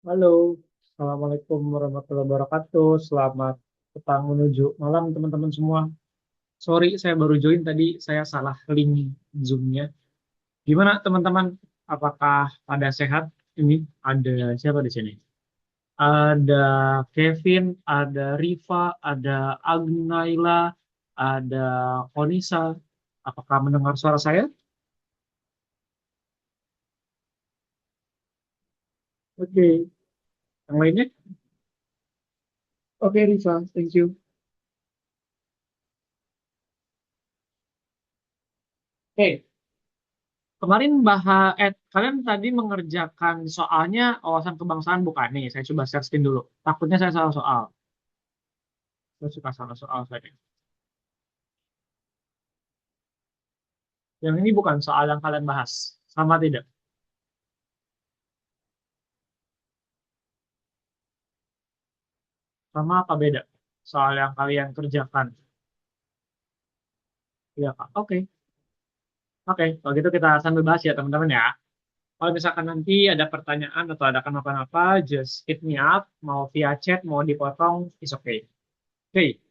Halo, Assalamualaikum warahmatullahi wabarakatuh. Selamat petang menuju malam teman-teman semua. Sorry, saya baru join tadi, saya salah link Zoom-nya. Gimana teman-teman? Apakah pada sehat? Ini ada siapa di sini? Ada Kevin, ada Riva, ada Agnaila, ada Konisa. Apakah mendengar suara saya? Oke, yang lainnya? Oke, Riva, thank you. Oke, kemarin kalian tadi mengerjakan soalnya wawasan kebangsaan bukan nih? Saya coba share screen dulu. Takutnya saya salah soal. Saya suka salah soal saya. Yang ini bukan soal yang kalian bahas. Sama tidak? Sama apa beda? Soal yang kalian kerjakan. Iya, Kak. Oke. Oke. Kalau gitu kita sambil bahas ya, teman-teman ya. Kalau misalkan nanti ada pertanyaan atau ada kenapa-napa, just hit me up. Mau via chat, mau dipotong, is okay. Oke.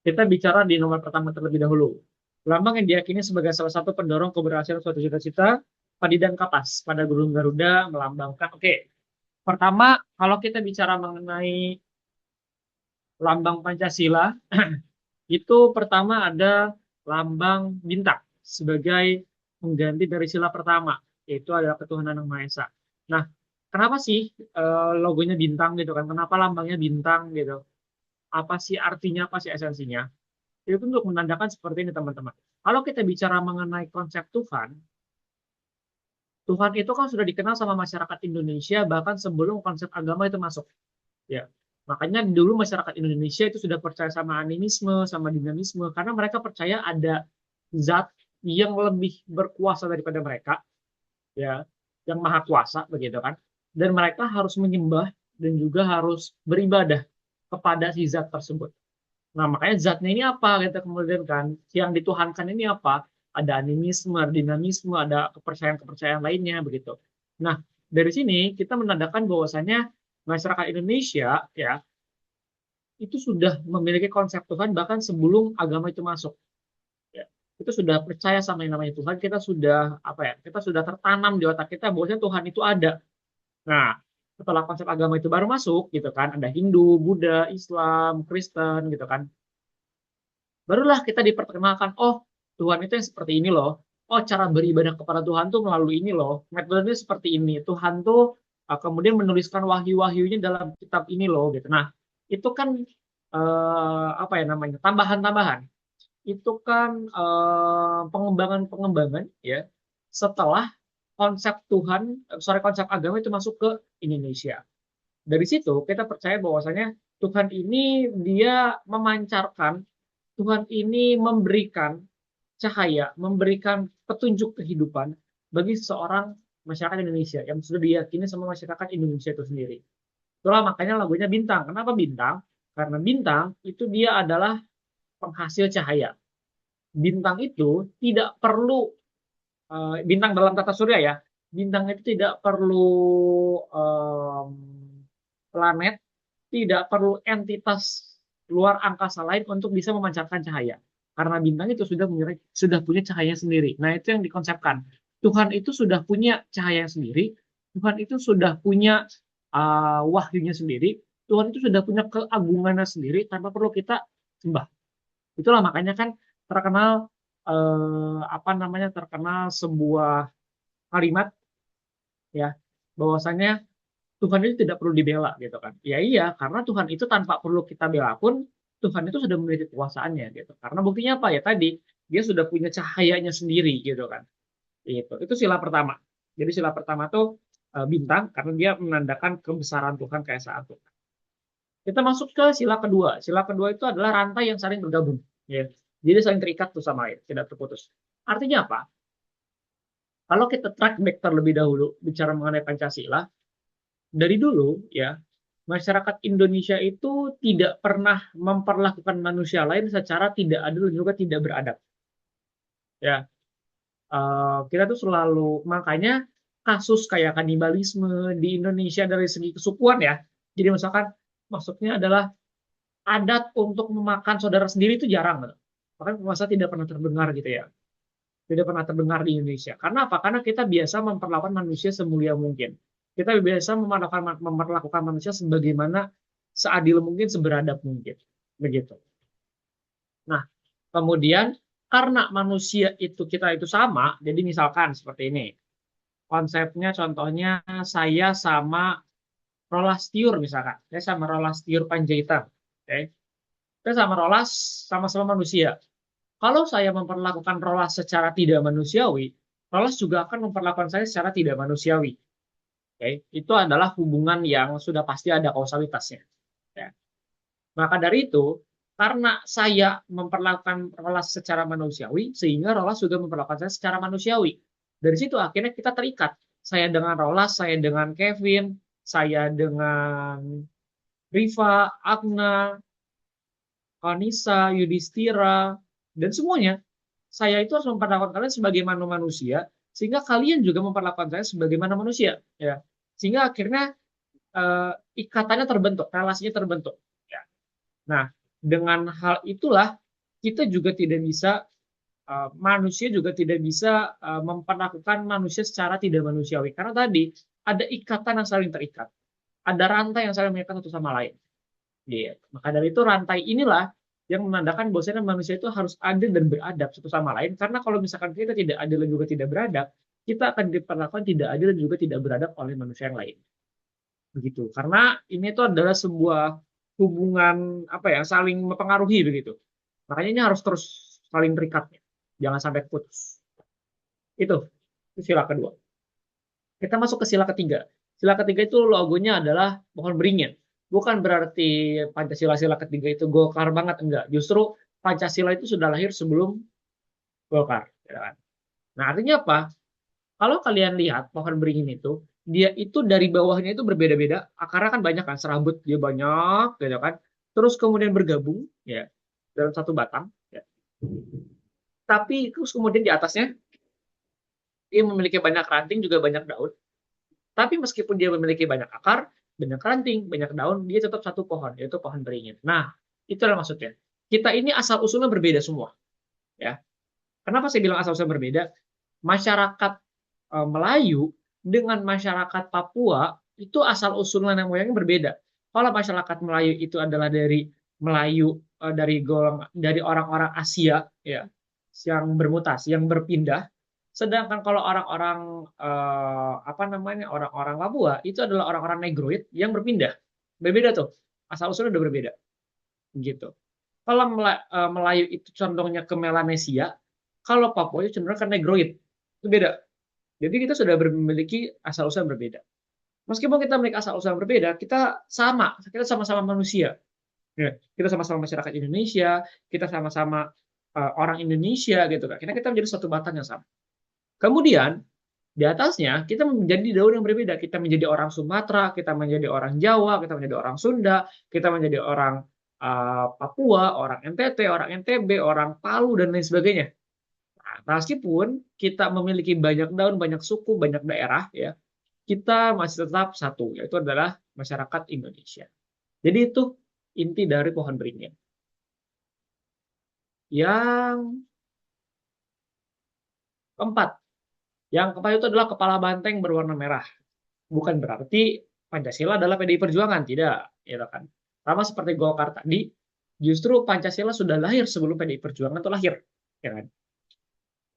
Kita bicara di nomor pertama terlebih dahulu. Lambang yang diyakini sebagai salah satu pendorong keberhasilan suatu cita-cita, padi dan kapas pada burung Garuda melambangkan. Oke, pertama kalau kita bicara mengenai lambang Pancasila, itu pertama ada lambang bintang sebagai pengganti dari sila pertama, yaitu adalah ketuhanan yang Maha Esa. Nah, kenapa sih logonya bintang gitu kan? Kenapa lambangnya bintang gitu? Apa sih artinya, apa sih esensinya? Itu untuk menandakan seperti ini teman-teman. Kalau kita bicara mengenai konsep Tuhan, Tuhan itu kan sudah dikenal sama masyarakat Indonesia bahkan sebelum konsep agama itu masuk. Ya, makanya dulu masyarakat Indonesia itu sudah percaya sama animisme, sama dinamisme, karena mereka percaya ada zat yang lebih berkuasa daripada mereka, ya, yang maha kuasa begitu kan. Dan mereka harus menyembah dan juga harus beribadah kepada si zat tersebut. Nah, makanya zatnya ini apa kita kemudian kan yang dituhankan ini apa? Ada animisme, ada dinamisme, ada kepercayaan-kepercayaan lainnya begitu. Nah, dari sini kita menandakan bahwasanya masyarakat Indonesia ya itu sudah memiliki konsep Tuhan bahkan sebelum agama itu masuk. Ya. Itu sudah percaya sama yang namanya Tuhan, kita sudah apa ya? Kita sudah tertanam di otak kita bahwasanya Tuhan itu ada. Nah, setelah konsep agama itu baru masuk gitu kan, ada Hindu, Buddha, Islam, Kristen gitu kan. Barulah kita diperkenalkan, oh Tuhan itu yang seperti ini loh. Oh cara beribadah kepada Tuhan tuh melalui ini loh. Metodenya seperti ini. Tuhan tuh kemudian menuliskan wahyu-wahyunya dalam kitab ini loh gitu. Nah, itu kan apa ya namanya? Tambahan-tambahan. Itu kan pengembangan-pengembangan ya setelah konsep Tuhan, sorry konsep agama itu masuk ke Indonesia. Dari situ kita percaya bahwasanya Tuhan ini dia memancarkan, Tuhan ini memberikan cahaya, memberikan petunjuk kehidupan bagi seorang masyarakat Indonesia yang sudah diyakini sama masyarakat Indonesia itu sendiri. Itulah makanya lagunya Bintang. Kenapa Bintang? Karena bintang itu dia adalah penghasil cahaya. Bintang itu tidak perlu bintang dalam tata surya ya. Bintang itu tidak perlu em, planet, tidak perlu entitas luar angkasa lain untuk bisa memancarkan cahaya. Karena bintang itu sudah punya cahaya sendiri. Nah, itu yang dikonsepkan. Tuhan itu sudah punya cahaya sendiri. Tuhan itu sudah punya wahyunya sendiri. Tuhan itu sudah punya keagungannya sendiri tanpa perlu kita sembah. Itulah makanya kan terkenal apa namanya terkenal sebuah kalimat ya bahwasanya Tuhan itu tidak perlu dibela gitu kan. Ya iya, karena Tuhan itu tanpa perlu kita bela pun Tuhan itu sudah memiliki kekuasaannya gitu. Karena buktinya apa ya tadi dia sudah punya cahayanya sendiri gitu kan. Itu sila pertama. Jadi sila pertama tuh bintang karena dia menandakan kebesaran Tuhan, keesaan Tuhan. Kita masuk ke sila kedua. Sila kedua itu adalah rantai yang saling bergabung. Ya. Jadi saling terikat tuh sama lain, tidak terputus. Artinya apa? Kalau kita track back terlebih dahulu bicara mengenai Pancasila, dari dulu ya masyarakat Indonesia itu tidak pernah memperlakukan manusia lain secara tidak adil dan juga tidak beradab. Ya, kita tuh selalu makanya kasus kayak kanibalisme di Indonesia dari segi kesukuan ya. Jadi misalkan maksudnya adalah adat untuk memakan saudara sendiri itu jarang gitu. Bahkan masa tidak pernah terdengar gitu ya. Tidak pernah terdengar di Indonesia. Karena apa? Karena kita biasa memperlakukan manusia semulia mungkin. Kita biasa memperlakukan manusia sebagaimana seadil mungkin, seberadab mungkin. Begitu. Nah, kemudian karena manusia itu kita itu sama, jadi misalkan seperti ini. Konsepnya contohnya saya sama Rolastiur misalkan. Saya sama Rolastiur Panjaitan. Oke. Saya sama Rolas sama-sama manusia. Kalau saya memperlakukan Rolas secara tidak manusiawi, Rolas juga akan memperlakukan saya secara tidak manusiawi. Oke. Itu adalah hubungan yang sudah pasti ada kausalitasnya. Ya. Maka dari itu, karena saya memperlakukan Rolas secara manusiawi, sehingga Rolas juga memperlakukan saya secara manusiawi. Dari situ akhirnya kita terikat. Saya dengan Rolas, saya dengan Kevin, saya dengan Riva, Agna, Kanisa, Yudhistira, dan semuanya. Saya itu harus memperlakukan kalian sebagaimana manusia, sehingga kalian juga memperlakukan saya sebagaimana manusia. Ya. Sehingga akhirnya ikatannya terbentuk, relasinya terbentuk. Ya. Nah, dengan hal itulah kita juga tidak bisa manusia juga tidak bisa memperlakukan manusia secara tidak manusiawi karena tadi ada ikatan yang saling terikat, ada rantai yang saling mengikat satu sama lain. Gitu. Maka dari itu rantai inilah yang menandakan bahwasanya manusia itu harus adil dan beradab satu sama lain karena kalau misalkan kita tidak adil dan juga tidak beradab, kita akan diperlakukan tidak adil dan juga tidak beradab oleh manusia yang lain. Begitu. Karena ini itu adalah sebuah hubungan apa ya, saling mempengaruhi begitu. Makanya ini harus terus saling terikat. Jangan sampai putus. Itu sila kedua. Kita masuk ke sila ketiga. Sila ketiga itu logonya adalah pohon beringin. Bukan berarti Pancasila sila ketiga itu Golkar banget, enggak. Justru Pancasila itu sudah lahir sebelum Golkar. Ya kan? Nah, artinya apa? Kalau kalian lihat pohon beringin itu, dia itu dari bawahnya itu berbeda-beda. Akarnya kan banyak kan, serabut dia banyak, gitu kan. Terus kemudian bergabung, ya, dalam satu batang. Ya. Tapi terus kemudian di atasnya dia memiliki banyak ranting juga banyak daun. Tapi meskipun dia memiliki banyak akar, banyak ranting, banyak daun, dia tetap satu pohon, yaitu pohon beringin. Nah, itulah maksudnya. Kita ini asal usulnya berbeda semua, ya. Kenapa saya bilang asal usulnya berbeda? Masyarakat Melayu dengan masyarakat Papua itu asal usulnya dan moyangnya berbeda. Kalau masyarakat Melayu itu adalah dari Melayu dari orang-orang Asia ya yang bermutasi, yang berpindah. Sedangkan kalau orang-orang apa namanya orang-orang Papua itu adalah orang-orang Negroid yang berpindah. Berbeda tuh. Asal usulnya udah berbeda. Gitu. Kalau Melayu itu condongnya ke Melanesia, kalau Papua itu cenderung ke Negroid. Itu beda. Jadi kita sudah memiliki asal usul berbeda. Meskipun kita memiliki asal usul berbeda, kita sama-sama manusia. Ya, kita sama-sama masyarakat Indonesia, kita sama-sama orang Indonesia gitu kan. Kita menjadi satu batang yang sama. Kemudian di atasnya kita menjadi daun yang berbeda. Kita menjadi orang Sumatera, kita menjadi orang Jawa, kita menjadi orang Sunda, kita menjadi orang Papua, orang NTT, orang NTB, orang Palu dan lain sebagainya. Nah, meskipun kita memiliki banyak daun, banyak suku, banyak daerah, ya, kita masih tetap satu, yaitu adalah masyarakat Indonesia. Jadi itu inti dari pohon beringin. Yang keempat, itu adalah kepala banteng berwarna merah. Bukan berarti Pancasila adalah PDI Perjuangan, tidak, ya kan? Sama seperti Golkar tadi, justru Pancasila sudah lahir sebelum PDI Perjuangan itu lahir, ya kan?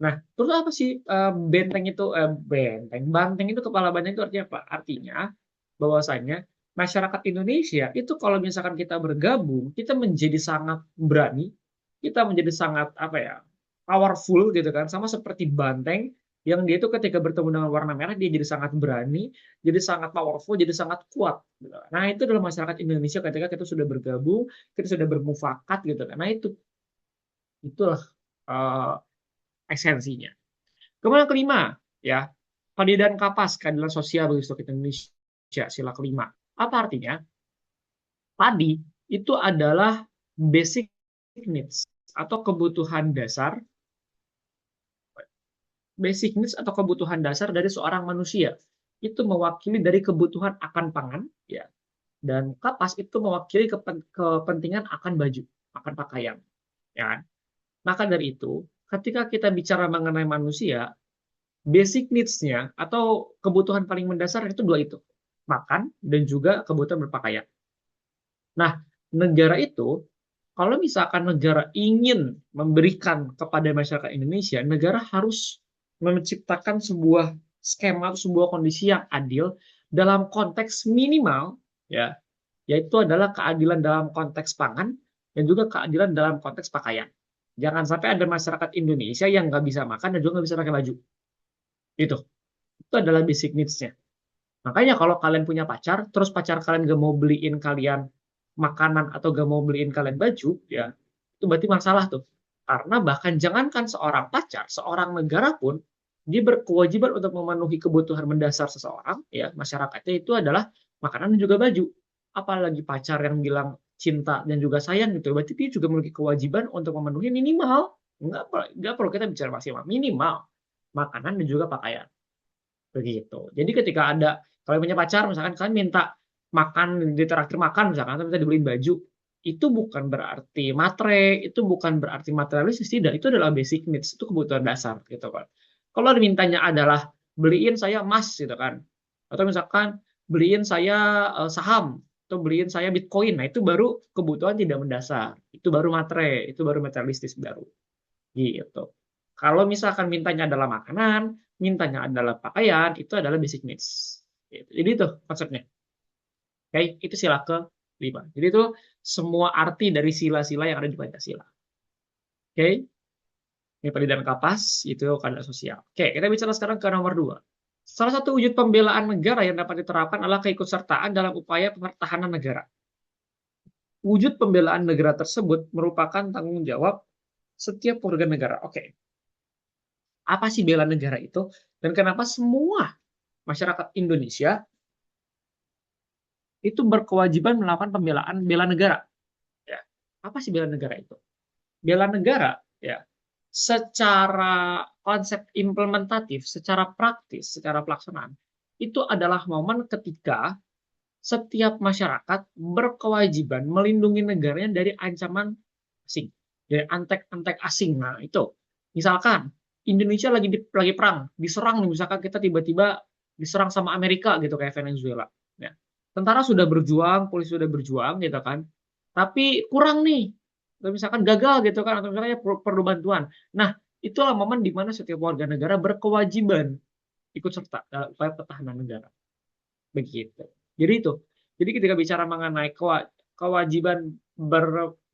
Nah, terus apa sih banteng itu kepala banteng itu artinya apa? Artinya bahwasanya masyarakat Indonesia itu kalau misalkan kita bergabung, kita menjadi sangat berani, kita menjadi sangat apa ya, powerful gitu kan, sama seperti banteng yang dia itu ketika bertemu dengan warna merah dia jadi sangat berani, jadi sangat powerful, jadi sangat kuat. Gitu. Nah itu adalah masyarakat Indonesia ketika kita sudah bergabung, kita sudah bermufakat gitu kan. Nah itulah uh, esensinya. Kemudian kelima, ya, keadilan kapas, keadilan sosial bagi seluruh Indonesia, sila kelima. Apa artinya? Tadi itu adalah basic needs atau kebutuhan dasar basic needs atau kebutuhan dasar dari seorang manusia. Itu mewakili dari kebutuhan akan pangan, ya, dan kapas itu mewakili kepentingan akan baju, akan pakaian, ya kan? Maka dari itu, ketika kita bicara mengenai manusia, basic needs-nya atau kebutuhan paling mendasar itu dua itu, makan dan juga kebutuhan berpakaian. Nah, negara itu, kalau misalkan negara ingin memberikan kepada masyarakat Indonesia, negara harus menciptakan sebuah skema, sebuah kondisi yang adil dalam konteks minimal, ya, yaitu adalah keadilan dalam konteks pangan dan juga keadilan dalam konteks pakaian. Jangan sampai ada masyarakat Indonesia yang nggak bisa makan dan juga nggak bisa pakai baju. Itu. Itu adalah basic needs-nya. Makanya kalau kalian punya pacar, terus pacar kalian gak mau beliin kalian makanan atau gak mau beliin kalian baju, ya itu berarti masalah tuh. Karena bahkan jangankan seorang pacar, seorang negara pun dia berkewajiban untuk memenuhi kebutuhan mendasar seseorang, ya masyarakatnya itu adalah makanan dan juga baju. Apalagi pacar yang bilang cinta dan juga sayang gitu, berarti dia juga memiliki kewajiban untuk memenuhi minimal, nggak perlu kita bicara maksimal, minimal makanan dan juga pakaian. Begitu. Jadi ketika ada kalau punya pacar misalkan kalian minta makan ditraktir makan misalkan atau minta dibeliin baju, itu bukan berarti matre, itu bukan berarti materialistis, tidak, itu adalah basic needs, itu kebutuhan dasar gitu kan. Kalau dimintanya adalah beliin saya emas gitu kan. Atau misalkan beliin saya saham atau beliin saya Bitcoin. Nah, itu baru kebutuhan tidak mendasar. Itu baru matre, itu baru materialistis baru. Gitu. Kalau misalkan mintanya adalah makanan, mintanya adalah pakaian, itu adalah basic needs. Gitu. Jadi itu konsepnya. Oke, itu sila ke-5. Jadi itu semua arti dari sila-sila yang ada di Pancasila. Oke, ini pendidikan kapas, itu keadaan sosial. Oke, kita bicara sekarang ke nomor 2. Salah satu wujud pembelaan negara yang dapat diterapkan adalah keikutsertaan dalam upaya pertahanan negara. Wujud pembelaan negara tersebut merupakan tanggung jawab setiap warga negara. Oke, apa sih bela negara itu? Dan kenapa semua masyarakat Indonesia itu berkewajiban melakukan pembelaan bela negara. Ya. Apa sih bela negara itu? Bela negara, ya, secara konsep implementatif, secara praktis, secara pelaksanaan, itu adalah momen ketika setiap masyarakat berkewajiban melindungi negaranya dari ancaman asing, dari antek-antek asing. Nah, itu. Misalkan Indonesia lagi perang, diserang misalkan kita tiba-tiba diserang sama Amerika gitu kayak Venezuela. Ya. Tentara sudah berjuang, polisi sudah berjuang gitu kan. Tapi kurang nih. Atau misalkan gagal gitu kan atau misalnya perlu bantuan. Nah, itulah momen di mana setiap warga negara berkewajiban ikut serta dalam upaya pertahanan negara. Begitu. Jadi itu. Jadi ketika bicara mengenai kewajiban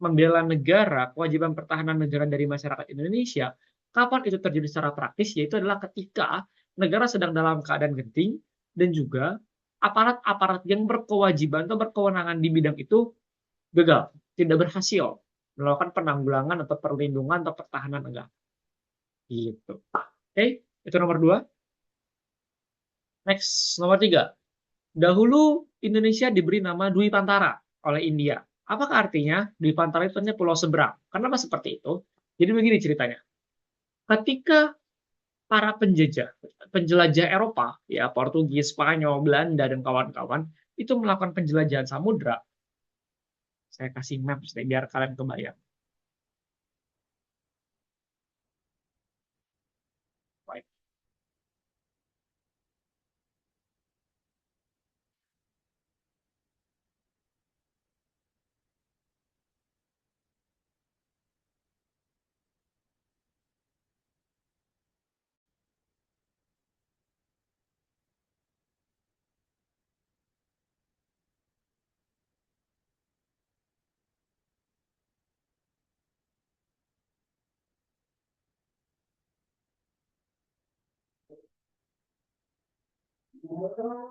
membela negara, kewajiban pertahanan negara dari masyarakat Indonesia, kapan itu terjadi secara praktis? Yaitu adalah ketika negara sedang dalam keadaan genting dan juga aparat-aparat yang berkewajiban atau berkewenangan di bidang itu gagal, tidak berhasil melakukan penanggulangan atau perlindungan atau pertahanan negara. Gitu. Oke, itu nomor 2. Next, nomor 3. Dahulu Indonesia diberi nama Dwi Pantara oleh India. Apakah artinya Dwi Pantara itu hanya pulau seberang? Kenapa seperti itu? Jadi begini ceritanya. Ketika para penjelajah Eropa, ya Portugis, Spanyol, Belanda dan kawan-kawan itu melakukan penjelajahan samudra, saya kasih maps deh biar kalian kebayang.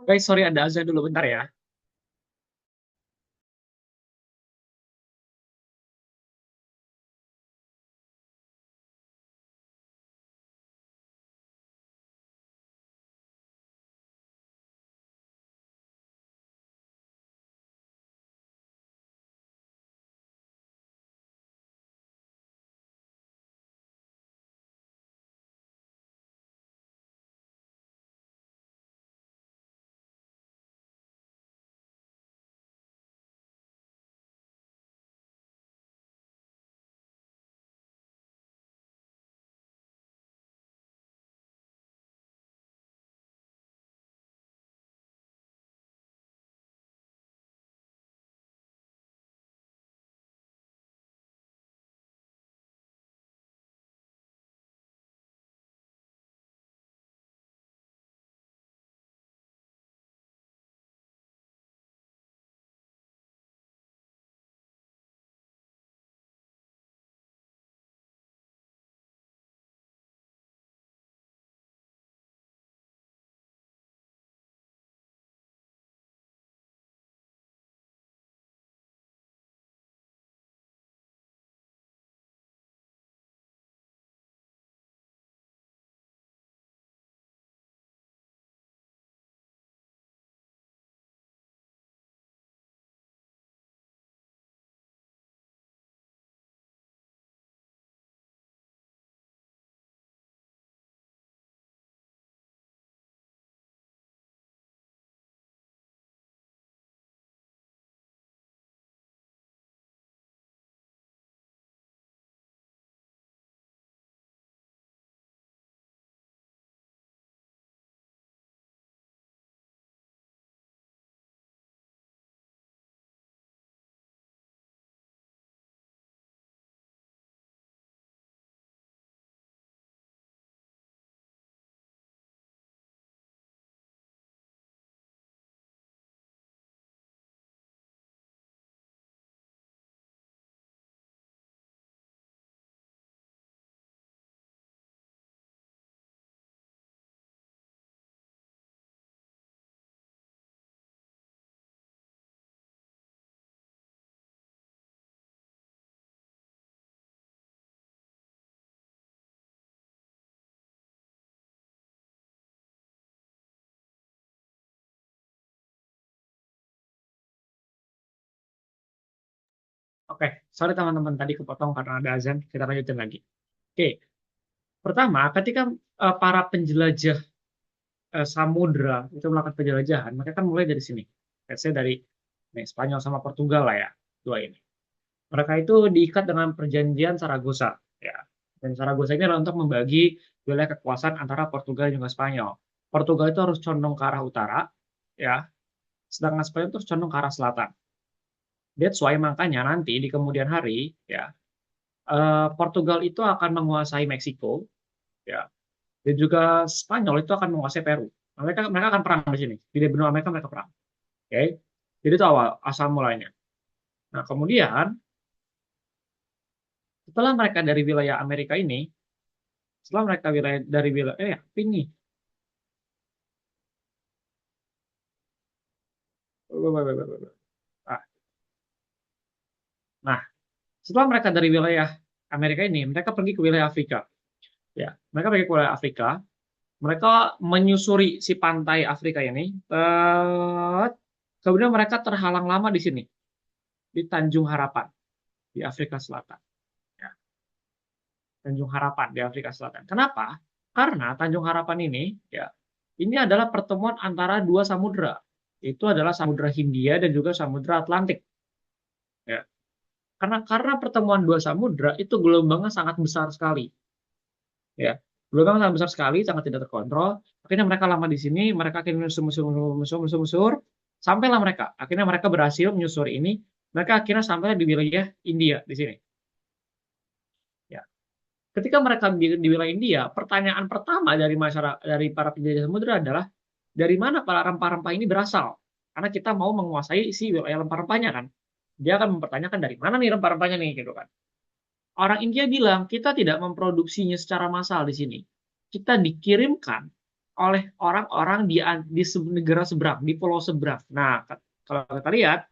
Guys, sorry ada azan dulu bentar ya. Oke, sorry teman-teman tadi kepotong karena ada azan. Kita lanjutin lagi. Oke, pertama ketika para penjelajah samudra itu melakukan penjelajahan, mereka kan mulai dari sini. Let's say dari Spanyol sama Portugal lah ya, dua ini. Mereka itu diikat dengan perjanjian Saragossa, ya. Dan Saragossa ini adalah untuk membagi wilayah kekuasaan antara Portugal dan juga Spanyol. Portugal itu harus condong ke arah utara, ya. Sedangkan Spanyol itu harus condong ke arah selatan. That's why makanya nanti di kemudian hari, ya, Portugal itu akan menguasai Meksiko, ya. Dan juga Spanyol itu akan menguasai Peru. Mereka mereka akan perang di sini. Di benua Amerika mereka perang. Oke. Jadi itu awal asal mulanya. Nah, kemudian setelah mereka dari wilayah Amerika ini, setelah mereka dari wilayah ini. Ah, Nah, setelah mereka dari wilayah Amerika ini, mereka pergi ke wilayah Afrika. Ya, mereka pergi ke wilayah Afrika. Mereka menyusuri si pantai Afrika ini. Kemudian mereka terhalang lama di sini, di Tanjung Harapan, di Afrika Selatan. Ya, Tanjung Harapan di Afrika Selatan. Kenapa? Karena Tanjung Harapan ini, ya, ini adalah pertemuan antara dua samudra. Itu adalah Samudra Hindia dan juga Samudra Atlantik. Ya. Karena pertemuan dua samudra itu gelombangnya sangat besar sekali. Ya, gelombang sangat besar sekali, sangat tidak terkontrol. Akhirnya mereka lama di sini, mereka akhirnya menyusur, sampailah mereka. Akhirnya mereka berhasil menyusuri ini. Mereka akhirnya sampai di wilayah India di sini. Ya. Ketika mereka di wilayah India, pertanyaan pertama dari masyarakat, dari para penjelajah samudra adalah dari mana para rempah-rempah ini berasal? Karena kita mau menguasai si wilayah rempah-rempahnya kan. Dia akan mempertanyakan dari mana nih rempah-rempahnya nih gitu kan. Orang India bilang, kita tidak memproduksinya secara massal di sini. Kita dikirimkan oleh orang-orang di negara seberang, di pulau seberang. Nah, kalau kita lihat,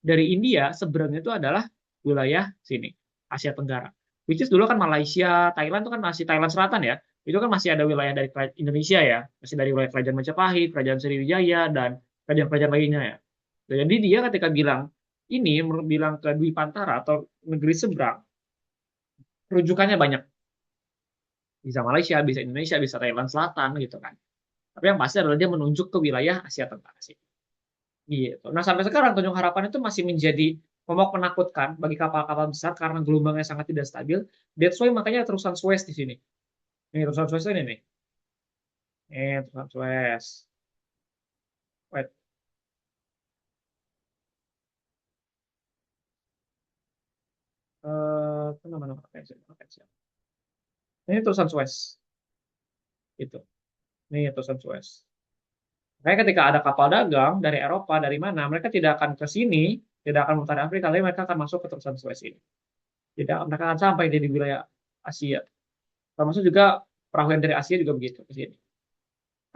dari India seberangnya itu adalah wilayah sini, Asia Tenggara. Which is dulu kan Malaysia, Thailand itu kan masih Thailand Selatan ya. Itu kan masih ada wilayah dari Indonesia ya. Masih dari wilayah Kerajaan Majapahit, Kerajaan Sriwijaya, dan kerajaan-kerajaan lainnya ya. Jadi dia ketika bilang, ini bilang ke Dwi Pantara atau negeri seberang, rujukannya banyak. Bisa Malaysia, bisa Indonesia, bisa Thailand Selatan gitu kan. Tapi yang pasti adalah dia menunjuk ke wilayah Asia Tenggara sih. Gitu. Nah, sampai sekarang Tanjung Harapan itu masih menjadi momok menakutkan bagi kapal-kapal besar karena gelombangnya sangat tidak stabil. That's why makanya terusan Suez di sini. Ini terusan Suez ini nih. Ini terusan Suez. Wait. Apa namanya? Ini terusan Suez. Itu. Ini terusan Suez. Makanya ketika ada kapal dagang dari Eropa, dari mana, mereka tidak akan ke sini, tidak akan memutar Afrika, tapi mereka akan masuk ke terusan Suez ini. Tidak, mereka akan sampai di wilayah Asia. Termasuk juga perahu yang dari Asia juga begitu ke sini.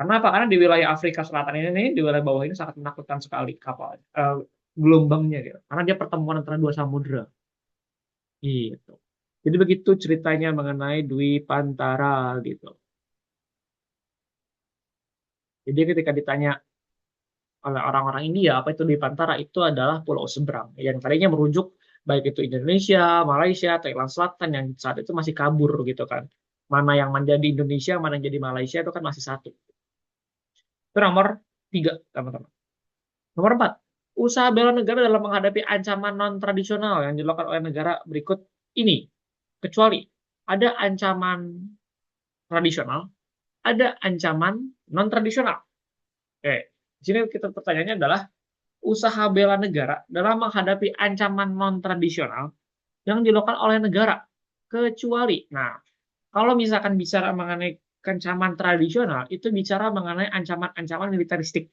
Karena apa? Karena di wilayah Afrika Selatan ini, di wilayah bawah ini sangat menakutkan sekali kapal, gelombangnya gitu. Karena dia pertemuan antara dua samudra. Gitu. Jadi begitu ceritanya mengenai Dwi Pantara gitu. Jadi ketika ditanya oleh orang-orang India apa itu Dwi Pantara, itu adalah pulau seberang yang tadinya merujuk baik itu Indonesia, Malaysia, Thailand Selatan yang saat itu masih kabur gitu kan. Mana yang menjadi Indonesia, mana yang jadi Malaysia itu kan masih satu. Itu nomor 3, teman-teman. Nomor 4, usaha bela negara dalam menghadapi ancaman non-tradisional yang dilakukan oleh negara berikut ini. Kecuali ada ancaman tradisional, ada ancaman non-tradisional. Oke, di sini kita pertanyaannya adalah usaha bela negara dalam menghadapi ancaman non-tradisional yang dilakukan oleh negara. Kecuali, nah, kalau misalkan bicara mengenai ancaman tradisional, itu bicara mengenai ancaman-ancaman militeristik.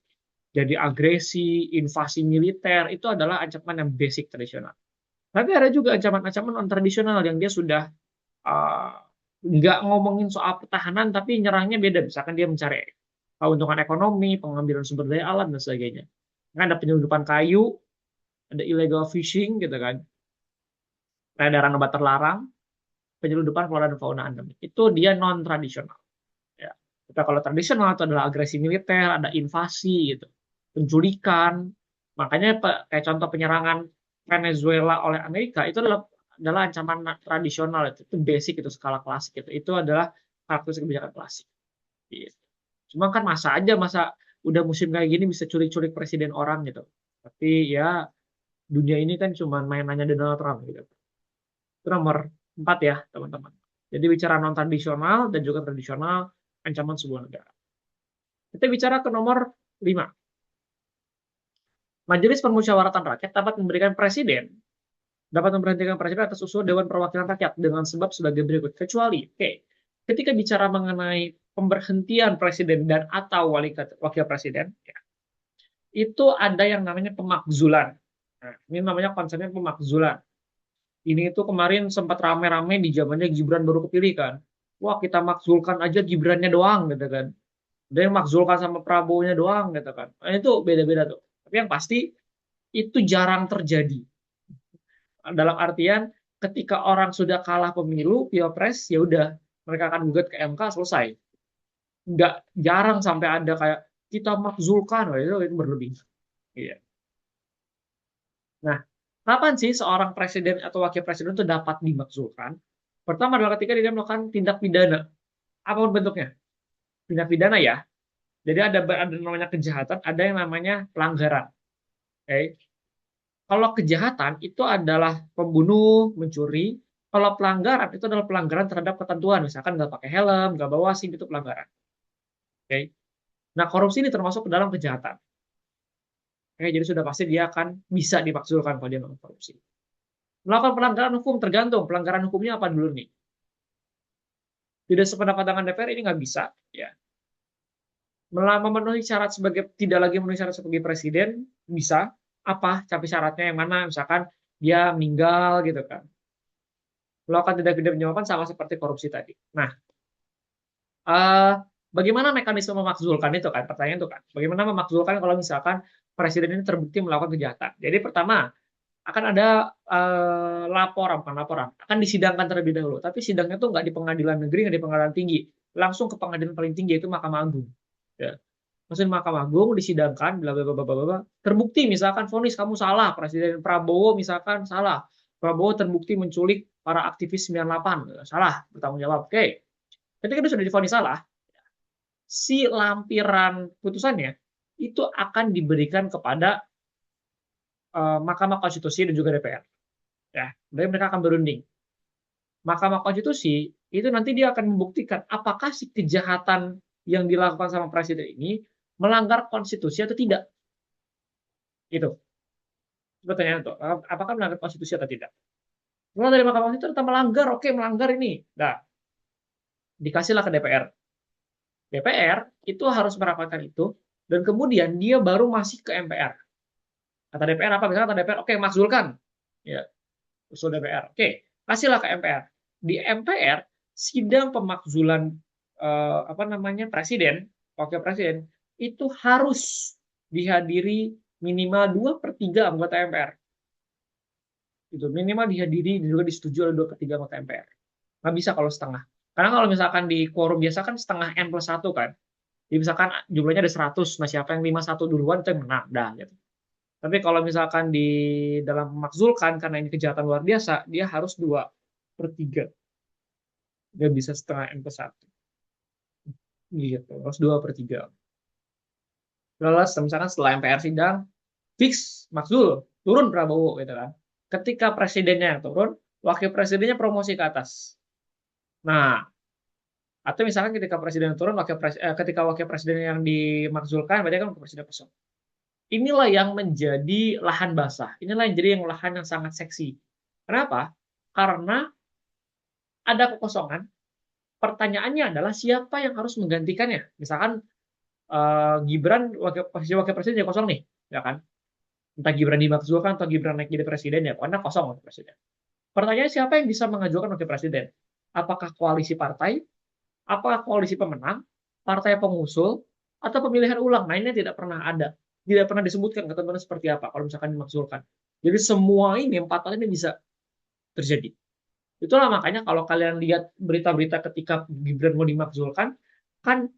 Jadi agresi, invasi militer, itu adalah ancaman yang basic tradisional. Tapi ada juga ancaman-ancaman non-tradisional yang dia sudah uh, nggak ngomongin soal pertahanan, tapi nyerangnya beda. Misalkan dia mencari keuntungan ekonomi, pengambilan sumber daya alam, dan sebagainya. Kan ada penyelundupan kayu, ada illegal fishing gitu kan, peredaran obat terlarang, penyelundupan flora dan fauna endemik. Itu dia non tradisional. Ya. Kita kalau tradisional itu adalah agresi militer, ada invasi gitu, penculikan. Makanya kayak contoh penyerangan Venezuela oleh Amerika itu adalah ancaman tradisional, itu basic, itu skala klasik, itu adalah karakteristik kebijakan klasik. Gitu. Cuma kan masa udah musim kayak gini bisa culik-culik presiden orang gitu. Tapi ya dunia ini kan cuma mainannya Donald Trump gitu. Itu nomor 4 ya teman-teman. Jadi bicara non tradisional dan juga tradisional ancaman sebuah negara. Kita bicara ke nomor 5. Majelis Permusyawaratan Rakyat dapat memberhentikan presiden atas usul Dewan Perwakilan Rakyat dengan sebab sebagai berikut. Kecuali, ketika bicara mengenai pemberhentian presiden dan atau wakil presiden, ya, itu ada yang namanya pemakzulan. Nah, ini namanya konsepnya pemakzulan. Ini itu kemarin sempat rame-rame di zamannya Gibran baru kepilih kan. Wah, kita makzulkan aja Gibrannya doang gitu kan. Dan yang makzulkan sama Prabowo-nya doang gitu kan. Nah, itu beda-beda tuh. Tapi yang pasti itu jarang terjadi. Dalam artian ketika orang sudah kalah pemilu, pilpres, ya udah mereka akan gugat ke MK, selesai. Nggak, jarang sampai ada kayak kita makzulkan, itu berlebih. Iya. Nah, kapan sih seorang presiden atau wakil presiden itu dapat dimakzulkan? Pertama adalah ketika dia melakukan tindak pidana, apapun bentuknya. Tindak pidana ya. Jadi ada namanya kejahatan, ada yang namanya pelanggaran. Oke. Kalau kejahatan itu adalah pembunuh, mencuri. Kalau pelanggaran itu adalah pelanggaran terhadap ketentuan, misalkan nggak pakai helm, nggak bawa SIM, itu pelanggaran. Oke. Nah, korupsi ini termasuk ke dalam kejahatan. Oke, jadi sudah pasti dia akan bisa dimakzulkan kalau dia melakukan korupsi. Melakukan pelanggaran hukum tergantung pelanggaran hukumnya apa dulu nih. Tidak sependapat dengan DPR ini nggak bisa, ya. Memenuhi syarat tidak lagi memenuhi syarat sebagai presiden bisa, apa? Tapi syaratnya yang mana? Misalkan dia meninggal gitu kan. Melakukan tindak pidana penyuapan sama seperti korupsi tadi. Nah, eh, bagaimana mekanisme memakzulkan itu kan? Pertanyaan itu kan. Bagaimana memakzulkan kalau misalkan presiden ini terbukti melakukan kejahatan? Jadi pertama akan ada laporan, bukan laporan, akan disidangkan terlebih dahulu. Tapi sidangnya tuh nggak di pengadilan negeri, nggak di pengadilan tinggi, langsung ke pengadilan paling tinggi, yaitu Mahkamah Agung. Ya. Maksudnya Mahkamah Agung disidangkan, bla bla bla bla bla, terbukti misalkan vonis kamu salah, Presiden Prabowo misalkan salah, Prabowo terbukti menculik para aktivis 98, salah, bertanggung jawab. Oke, ketika itu sudah divonis salah, si lampiran putusannya itu akan diberikan kepada Mahkamah Konstitusi dan juga DPR. Ya, jadi mereka akan berunding. Mahkamah Konstitusi itu nanti dia akan membuktikan apakah si kejahatan yang dilakukan sama presiden ini melanggar konstitusi atau tidak. Itu. Pertanyaan itu, apakah melanggar konstitusi atau tidak? Kalau dari Mahkamah Konstitusi ternyata melanggar, oke melanggar ini. Nah, dikasihlah ke DPR. DPR itu harus merapatkan itu dan kemudian dia baru masih ke MPR. Kata DPR apa? Misalnya kata DPR, oke makzulkan. Ya, usul DPR. Oke, kasihlah ke MPR. Di MPR sidang pemakzulan presiden, wakil presiden itu harus dihadiri minimal 2/3 anggota MPR. Itu minimal dihadiri dan juga disetujui oleh 2/3 anggota MPR. Nggak bisa kalau setengah. Karena kalau misalkan di quorum biasa kan setengah N+1 kan. Jadi misalkan jumlahnya ada 100, nah siapa yang 51 duluan itu yang menang. Dah, gitu. Tapi kalau misalkan di dalam memakzulkan karena ini kejahatan luar biasa, dia harus 2/3. Dia bisa setengah N+1. Gitu, harus 2/3. Lalu misalkan setelah MPR sidang, fix makzul, turun Prabowo gitu kan. Ketika presidennya yang turun, wakil presidennya promosi ke atas. Nah, atau misalkan ketika presiden turun, ketika wakil presiden yang dimakzulkan, berarti kan wakil presiden kosong. Inilah yang menjadi lahan basah. Inilah yang jadi lahan yang sangat seksi. Kenapa? Karena ada kekosongan. Pertanyaannya adalah siapa yang harus menggantikannya. Misalkan Gibran wakil presiden jadi kosong nih, ya kan? Entah Gibran dimakzulkan atau Gibran naik jadi presiden ya, karena kosong wakil presiden. Pertanyaannya siapa yang bisa mengajukan wakil presiden? Apakah koalisi partai? Apakah koalisi pemenang? Partai pengusul? Atau pemilihan ulang? Nah, ini tidak pernah ada. Tidak pernah disebutkan ketentuannya seperti apa kalau misalkan dimakzulkan. Jadi semua ini, 4 hal ini bisa terjadi. Itulah makanya kalau kalian lihat berita-berita ketika Gibran mau dimakzulkan, kan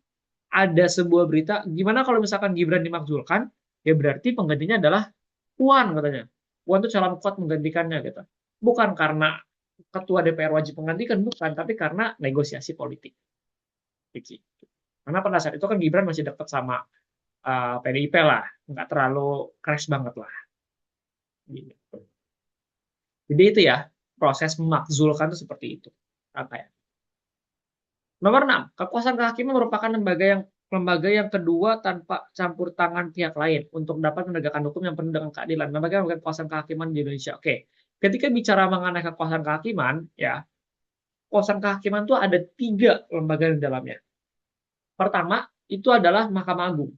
ada sebuah berita, gimana kalau misalkan Gibran dimakzulkan, ya berarti penggantinya adalah Puan katanya. Puan itu calon kuat menggantikannya gitu. Bukan karena ketua DPR wajib menggantikan, bukan, tapi karena negosiasi politik. Gitu. Karena pada saat itu kan Gibran masih dekat sama PDIP lah, nggak terlalu crash banget lah. Gitu. Jadi itu ya, proses memakzulkan itu seperti itu. Apa ya? Nomor 6, kekuasaan kehakiman merupakan lembaga yang kedua tanpa campur tangan pihak lain untuk dapat menegakkan hukum yang penuh dengan keadilan. Lembaga yang kekuasaan kehakiman di Indonesia. Oke, ketika bicara mengenai kekuasaan kehakiman, ya, kekuasaan kehakiman itu ada 3 lembaga di dalamnya. Pertama, itu adalah Mahkamah Agung.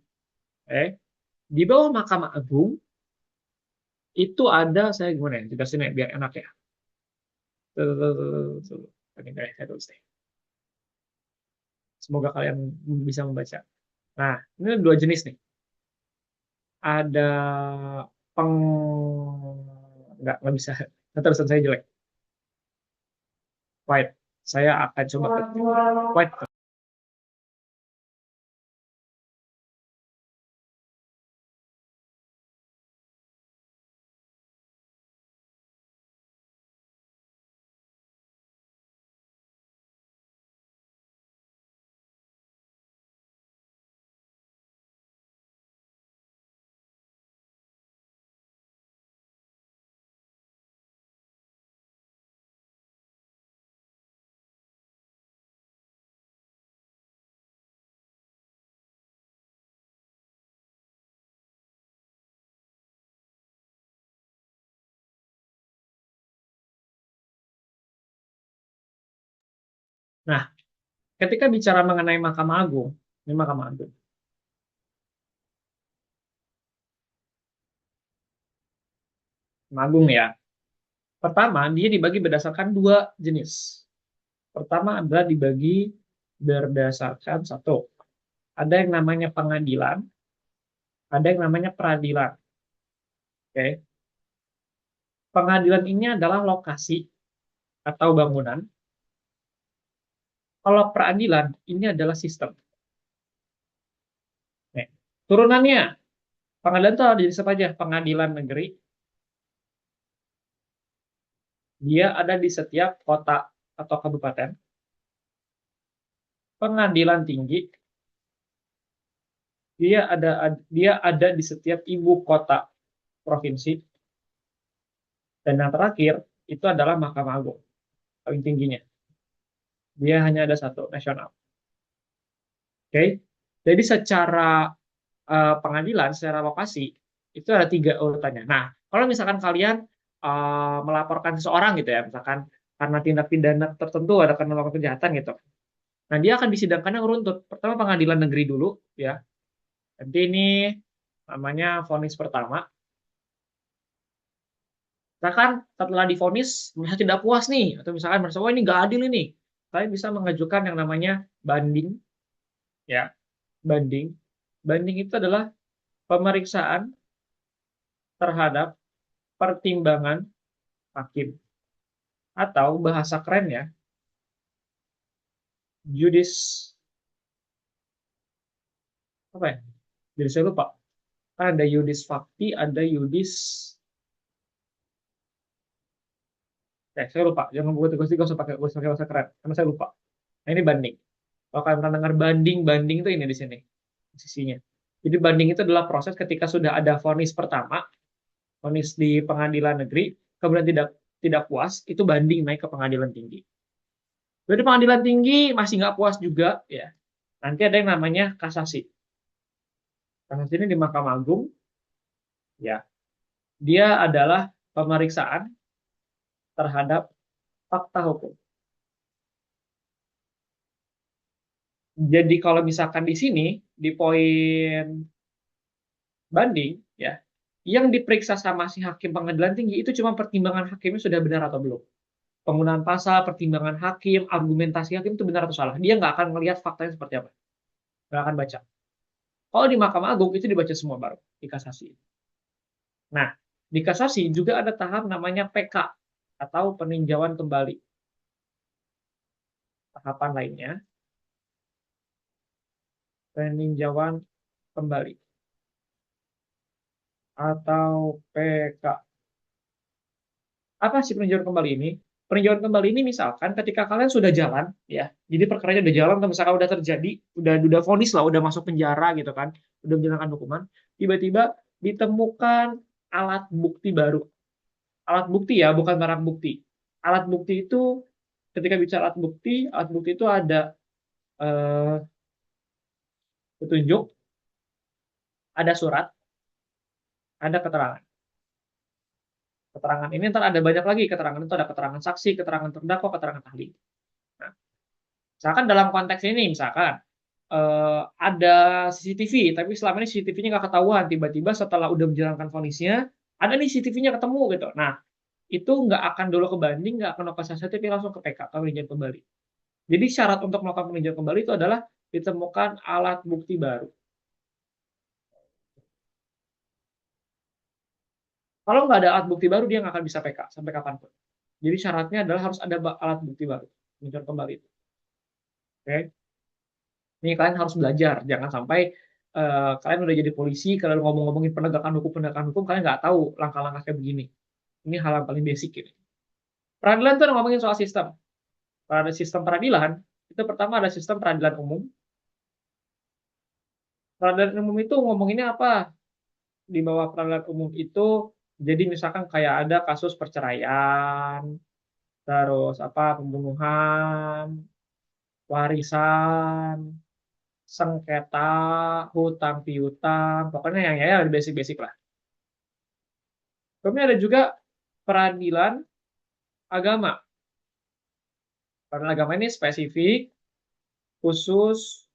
Oke. Di bawah Mahkamah Agung, itu ada, saya gimana ya, jelasin ya, biar enak ya. Oke, saya tulis deh. Semoga kalian bisa membaca. Nah, ini 2 jenis nih. Ada peng... nggak bisa. Terusan saya jelek. White. Saya akan coba ketik. White. Nah, ketika bicara mengenai Mahkamah Agung, ini Mahkamah Agung. Mahkamah Agung ya. Pertama, dia dibagi berdasarkan 2 jenis. Pertama adalah dibagi berdasarkan satu. Ada yang namanya pengadilan, ada yang namanya peradilan. Oke. Pengadilan ini adalah lokasi atau bangunan. Kalau peradilan ini adalah sistem. Nih, turunannya, pengadilan itu ada jenis apa aja? Pengadilan negeri, dia ada di setiap kota atau kabupaten. Pengadilan tinggi, dia ada di setiap ibu kota provinsi. Dan yang terakhir, itu adalah Mahkamah Agung, paling tingginya. Dia hanya ada satu, nasional. Oke, jadi secara pengadilan, secara lokasi, itu ada 3 urutannya. Nah, kalau misalkan kalian melaporkan seseorang gitu ya, misalkan karena tindak pidana tertentu, ada karena melakukan kejahatan gitu. Nah, dia akan disidangkannya runtut. Pertama pengadilan negeri dulu, ya. Nanti ini namanya vonis pertama. Misalkan setelah divonis, merasa tidak puas nih, atau misalkan merasa, wah ini nggak adil ini, kalian bisa mengajukan yang namanya banding, ya. Banding. Banding itu adalah pemeriksaan terhadap pertimbangan hakim. Atau bahasa keren ya, judis, apa ya? Jadi saya lupa. Kan ada judis fakti, ada judis, saya lupa. Jangan buat gak usah pakai bahasa keren, karena saya lupa. Nah, ini banding. Kalau kalian pernah dengar banding, banding itu ini di sini sisinya. Jadi banding itu adalah proses ketika sudah ada vonis pertama, vonis di pengadilan negeri, kemudian tidak tidak puas, itu banding naik ke pengadilan tinggi. Jadi pengadilan tinggi masih nggak puas juga, ya. Nanti ada yang namanya kasasi. Kasasi ini di Mahkamah Agung, ya. Dia adalah pemeriksaan terhadap fakta hukum. Jadi kalau misalkan di sini di poin banding, ya, yang diperiksa sama si hakim pengadilan tinggi itu cuma pertimbangan hakimnya sudah benar atau belum. Penggunaan pasal, pertimbangan hakim, argumentasi hakim itu benar atau salah. Dia nggak akan melihat faktanya seperti apa. Nggak akan baca. Kalau di Mahkamah Agung itu dibaca semua baru di kasasi. Nah, di kasasi juga ada tahap namanya PK atau peninjauan kembali. Tahapan lainnya, peninjauan kembali atau PK. Apa sih peninjauan kembali ini? Peninjauan kembali ini misalkan ketika kalian sudah jalan, ya, jadi perkaranya udah jalan, atau misalkan udah terjadi, udah vonis lah, udah masuk penjara gitu kan, udah menjalankan hukuman, tiba-tiba ditemukan alat bukti baru. Alat bukti ya, bukan barang bukti. Alat bukti itu, ketika bicara alat bukti itu ada eh, petunjuk, ada surat, ada keterangan. Keterangan ini ntar ada banyak lagi. Keterangan itu ada keterangan saksi, keterangan terdakwa, keterangan ahli. Nah, misalkan dalam konteks ini, misalkan ada CCTV, tapi selama ini CCTV-nya nggak ketahuan. Tiba-tiba setelah udah menjalankan vonisnya, ada nih CCTV-nya ketemu gitu. Nah, itu nggak akan dulu ke banding, nggak akan ke kasasi, tapi langsung ke PK, ke peninjauan kembali. Jadi syarat untuk melakukan peninjauan kembali itu adalah ditemukan alat bukti baru. Kalau nggak ada alat bukti baru, dia nggak akan bisa PK sampai kapanpun. Jadi syaratnya adalah harus ada alat bukti baru. Peninjauan kembali itu. Oke? Ini kalian harus belajar, jangan sampai kalian udah jadi polisi, kalian ngomong-ngomongin penegakan hukum, kalian nggak tahu langkah-langkah kayak begini. Ini hal yang paling basic ini. Peradilan tuh ngomongin soal sistem. Pada sistem peradilan, itu pertama ada sistem peradilan umum. Peradilan umum itu ngomonginnya apa? Di bawah peradilan umum itu, jadi misalkan kayak ada kasus perceraian, terus apa pembunuhan, warisan, sengketa, hutang piutang, pokoknya yang ya basic-basic lah. Kemudian ada juga peradilan agama. Peradilan agama ini spesifik, khusus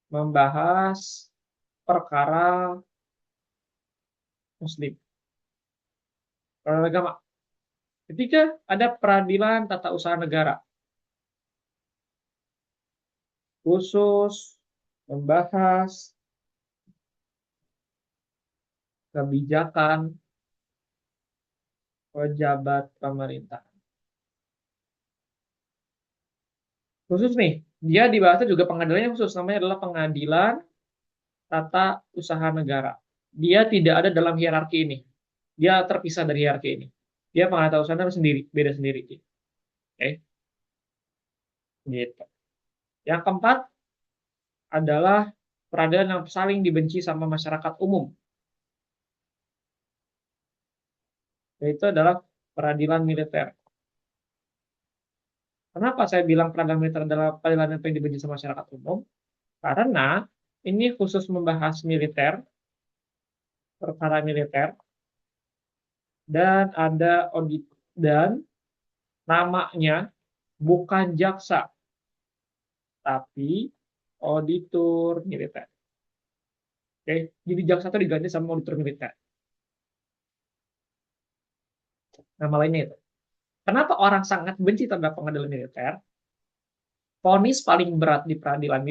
membahas perkara Muslim. Peradilan agama. Ketiga, ada peradilan tata usaha negara, khusus membahas kebijakan pejabat pemerintah. Khusus nih, dia dibahasnya juga pengadilannya khusus, namanya adalah pengadilan tata usaha negara. Dia tidak ada dalam hierarki ini. Dia terpisah dari hierarki ini. Dia pengadilan tata usaha negara sendiri, beda sendiri. Oke, gitu. Yang keempat adalah peradilan yang saling dibenci sama masyarakat umum. Yaitu adalah peradilan militer. Kenapa saya bilang peradilan militer adalah peradilan yang paling dibenci sama masyarakat umum? Karena ini khusus membahas militer, perkara militer, dan ada audit, dan namanya bukan jaksa, tapi auditor militer. Oke, jadi jaksa itu diganti sama auditor militer. Nama lainnya itu. Kenapa orang sangat benci terhadap pengadilan militer? Vonis paling berat di peradilan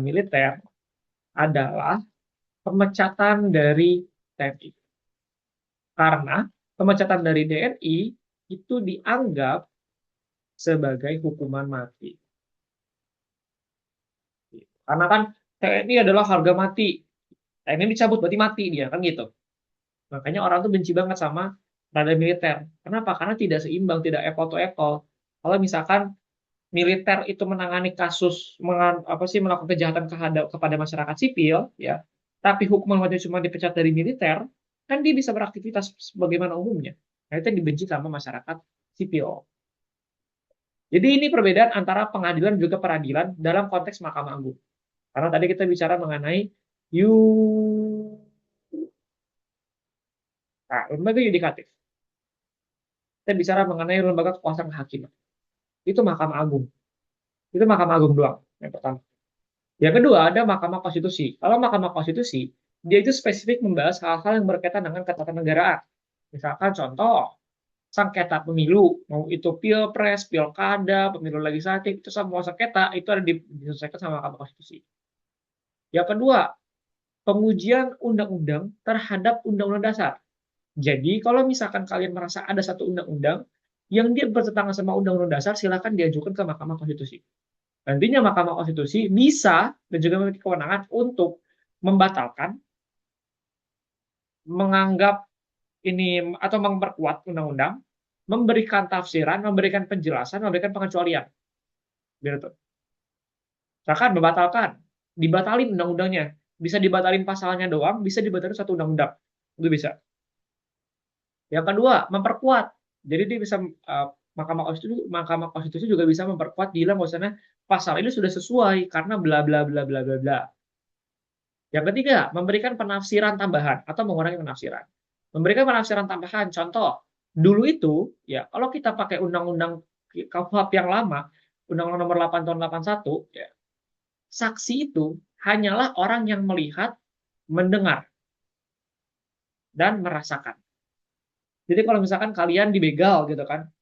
militer adalah pemecatan dari TNI. Karena pemecatan dari TNI itu dianggap sebagai hukuman mati. Karena kan TNI adalah harga mati. TNI dicabut berarti mati dia, kan gitu. Makanya orang tuh benci banget sama peradilan militer. Kenapa? Karena tidak seimbang, tidak apple to apple. Kalau misalkan militer itu menangani kasus apa sih melakukan kejahatan kepada masyarakat sipil, ya, tapi hukuman mati cuma dipecat dari militer, kan dia bisa beraktivitas sebagaimana umumnya. Nah, itu yang dibenci sama masyarakat sipil. Jadi ini perbedaan antara pengadilan juga peradilan dalam konteks Mahkamah Agung. Karena tadi kita bicara mengenai you, nah, lembaga yudikatif. Kita bicara mengenai lembaga kekuasaan kehakiman. Itu Mahkamah Agung. Itu Mahkamah Agung doang yang pertama. Yang kedua ada Mahkamah Konstitusi. Kalau Mahkamah Konstitusi, dia itu spesifik membahas hal-hal yang berkaitan dengan ketatanegaraan. Misalkan contoh, sengketa pemilu, mau itu pilpres, pilkada, pemilu legislatif, itu semua sengketa itu ada diselesaikan sama Mahkamah Konstitusi. Yang kedua, pengujian undang-undang terhadap undang-undang dasar. Jadi kalau misalkan kalian merasa ada satu undang-undang yang dia bertentangan sama undang-undang dasar, silakan diajukan ke Mahkamah Konstitusi. Nantinya Mahkamah Konstitusi bisa dan juga memiliki kewenangan untuk membatalkan menganggap ini atau memperkuat undang-undang, memberikan tafsiran, memberikan penjelasan, memberikan pengecualian. Gitu. Misalkan membatalkan, dibatalin undang-undangnya. Bisa dibatalin pasalnya doang, bisa dibatalin satu undang-undang. Itu bisa. Yang kedua, memperkuat. Jadi dia bisa Mahkamah Konstitusi juga bisa memperkuat bilang bahwasanya pasal ini sudah sesuai karena bla bla bla bla bla bla. Yang ketiga, memberikan penafsiran tambahan atau mengurangi penafsiran. Memberikan penafsiran tambahan. Contoh, dulu itu ya kalau kita pakai undang-undang KUHP yang lama, Undang-Undang Nomor 8 tahun 81, ya, saksi itu hanyalah orang yang melihat, mendengar, dan merasakan. Jadi kalau misalkan kalian dibegal gitu kan,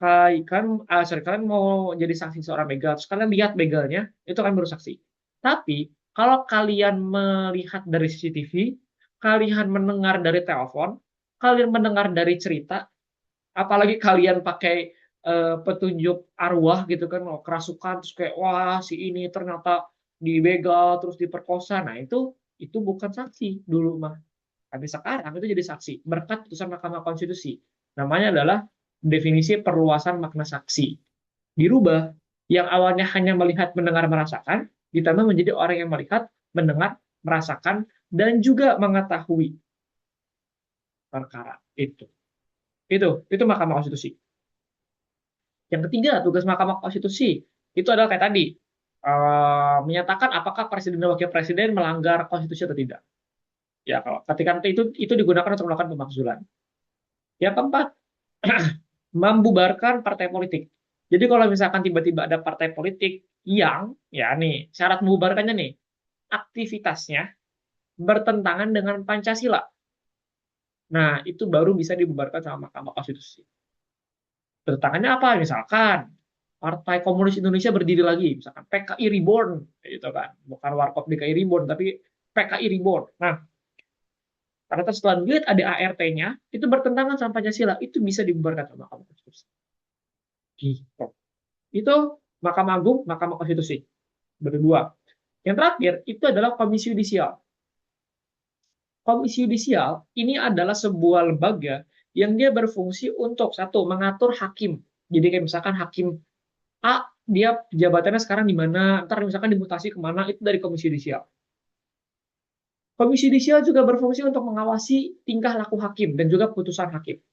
kalian mau jadi saksi seorang begal, terus kalian lihat begalnya, itu kan baru saksi. Tapi kalau kalian melihat dari CCTV, kalian mendengar dari telepon, kalian mendengar dari cerita, apalagi kalian pakai petunjuk arwah gitu kan, kerasukan terus kayak wah si ini ternyata dibegal terus diperkosa, nah itu bukan saksi dulu mah. Tapi sekarang itu jadi saksi berkat putusan Mahkamah Konstitusi. Namanya adalah definisi perluasan makna saksi. Dirubah, yang awalnya hanya melihat, mendengar, merasakan, ditambah menjadi orang yang melihat, mendengar, merasakan, dan juga mengetahui perkara itu. Itu Mahkamah Konstitusi. Yang ketiga, tugas Mahkamah Konstitusi itu adalah kayak tadi, menyatakan apakah presiden dan wakil presiden melanggar konstitusi atau tidak. Ya, kalau ketika itu digunakan untuk melakukan pemakzulan. Yang keempat, membubarkan partai politik. Jadi kalau misalkan tiba-tiba ada partai politik yang, ya nih, syarat membubarkannya nih, aktivitasnya bertentangan dengan Pancasila. Nah, itu baru bisa dibubarkan sama Mahkamah Konstitusi. Bertentangannya apa? Misalkan Partai Komunis Indonesia berdiri lagi, misalkan PKI Reborn, gitu kan. Bukan Warkop DKI Reborn, tapi PKI Reborn. Nah, karena setelah dilihat ada ART-nya, itu bertentangan sama Pancasila, itu bisa dibubarkan sama Mahkamah Konstitusi. Gitu. Itu Mahkamah Agung, Mahkamah Konstitusi. Berdua. Yang terakhir, itu adalah Komisi Yudisial. Komisi Yudisial ini adalah sebuah lembaga yang dia berfungsi untuk, satu, mengatur hakim. Jadi kayak misalkan hakim A, dia jabatannya sekarang di mana, ntar misalkan dimutasi kemana, itu dari Komisi Yudisial. Komisi Yudisial juga berfungsi untuk mengawasi tingkah laku hakim dan juga putusan hakim.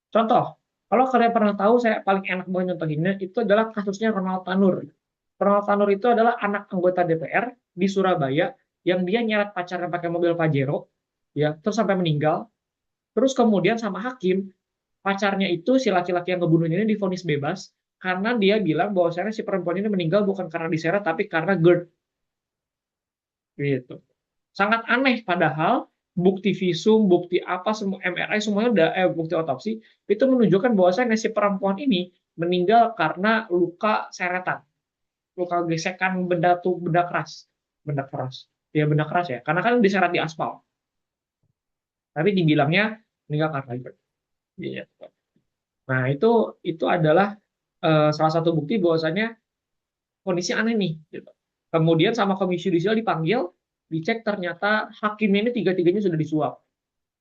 Contoh, kalau kalian pernah tahu, saya paling enak banget nyontohinnya, itu adalah kasusnya Ronald Tanur. Ronald Tanur itu adalah anak anggota DPR di Surabaya yang dia nyeret pacarnya pakai mobil Pajero, ya, terus sampai meninggal. Terus kemudian sama hakim, pacarnya itu si laki-laki yang ngebunuhnya ini divonis bebas karena dia bilang bahwasanya si perempuan ini meninggal bukan karena diseret tapi karena GERD. Gitu. Sangat aneh padahal bukti visum, bukti apa semua MRI semuanya udah bukti otopsi itu menunjukkan bahwasanya si perempuan ini meninggal karena luka seretan, luka gesekan benda keras, benda keras. Ya benda keras ya, karena kan diseret di aspal. Tapi dibilangnya meninggal karena GERD. Gitu. Nah, itu adalah salah satu bukti bahwasanya kondisi aneh nih. Gitu. Kemudian sama Komisi Yudisial dipanggil, dicek ternyata hakimnya ini tiga-tiganya sudah disuap.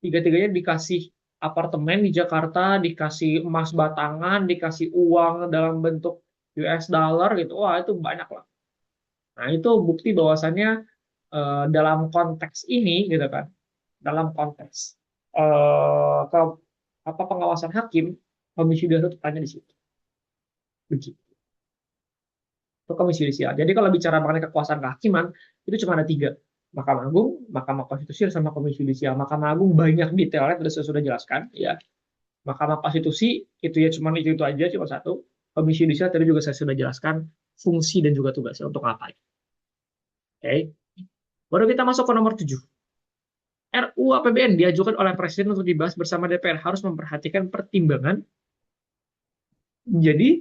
Tiga-tiganya dikasih apartemen di Jakarta, dikasih emas batangan, dikasih uang dalam bentuk US dollar gitu. Wah, itu banyak lah. Nah, itu bukti bahwasannya dalam konteks ini gitu kan. Dalam konteks ke apa pengawasan hakim, Komisi Yudisial itu tanya di situ. Begitu. Itu Komisi Yudisial. Jadi kalau bicara mengenai kekuasaan kehakiman, itu cuma ada tiga. Mahkamah Agung, Mahkamah Konstitusi, sama Komisi Yudisial. Mahkamah Agung banyak detailnya, tadi saya sudah jelaskan. Ya. Mahkamah Konstitusi, itu ya cuma itu aja, cuma satu. Komisi Yudisial tadi juga saya sudah jelaskan fungsi dan juga tugasnya untuk apa. Oke. Baru kita masuk ke nomor 7. RUU APBN diajukan oleh Presiden untuk dibahas bersama DPR harus memperhatikan pertimbangan. Jadi,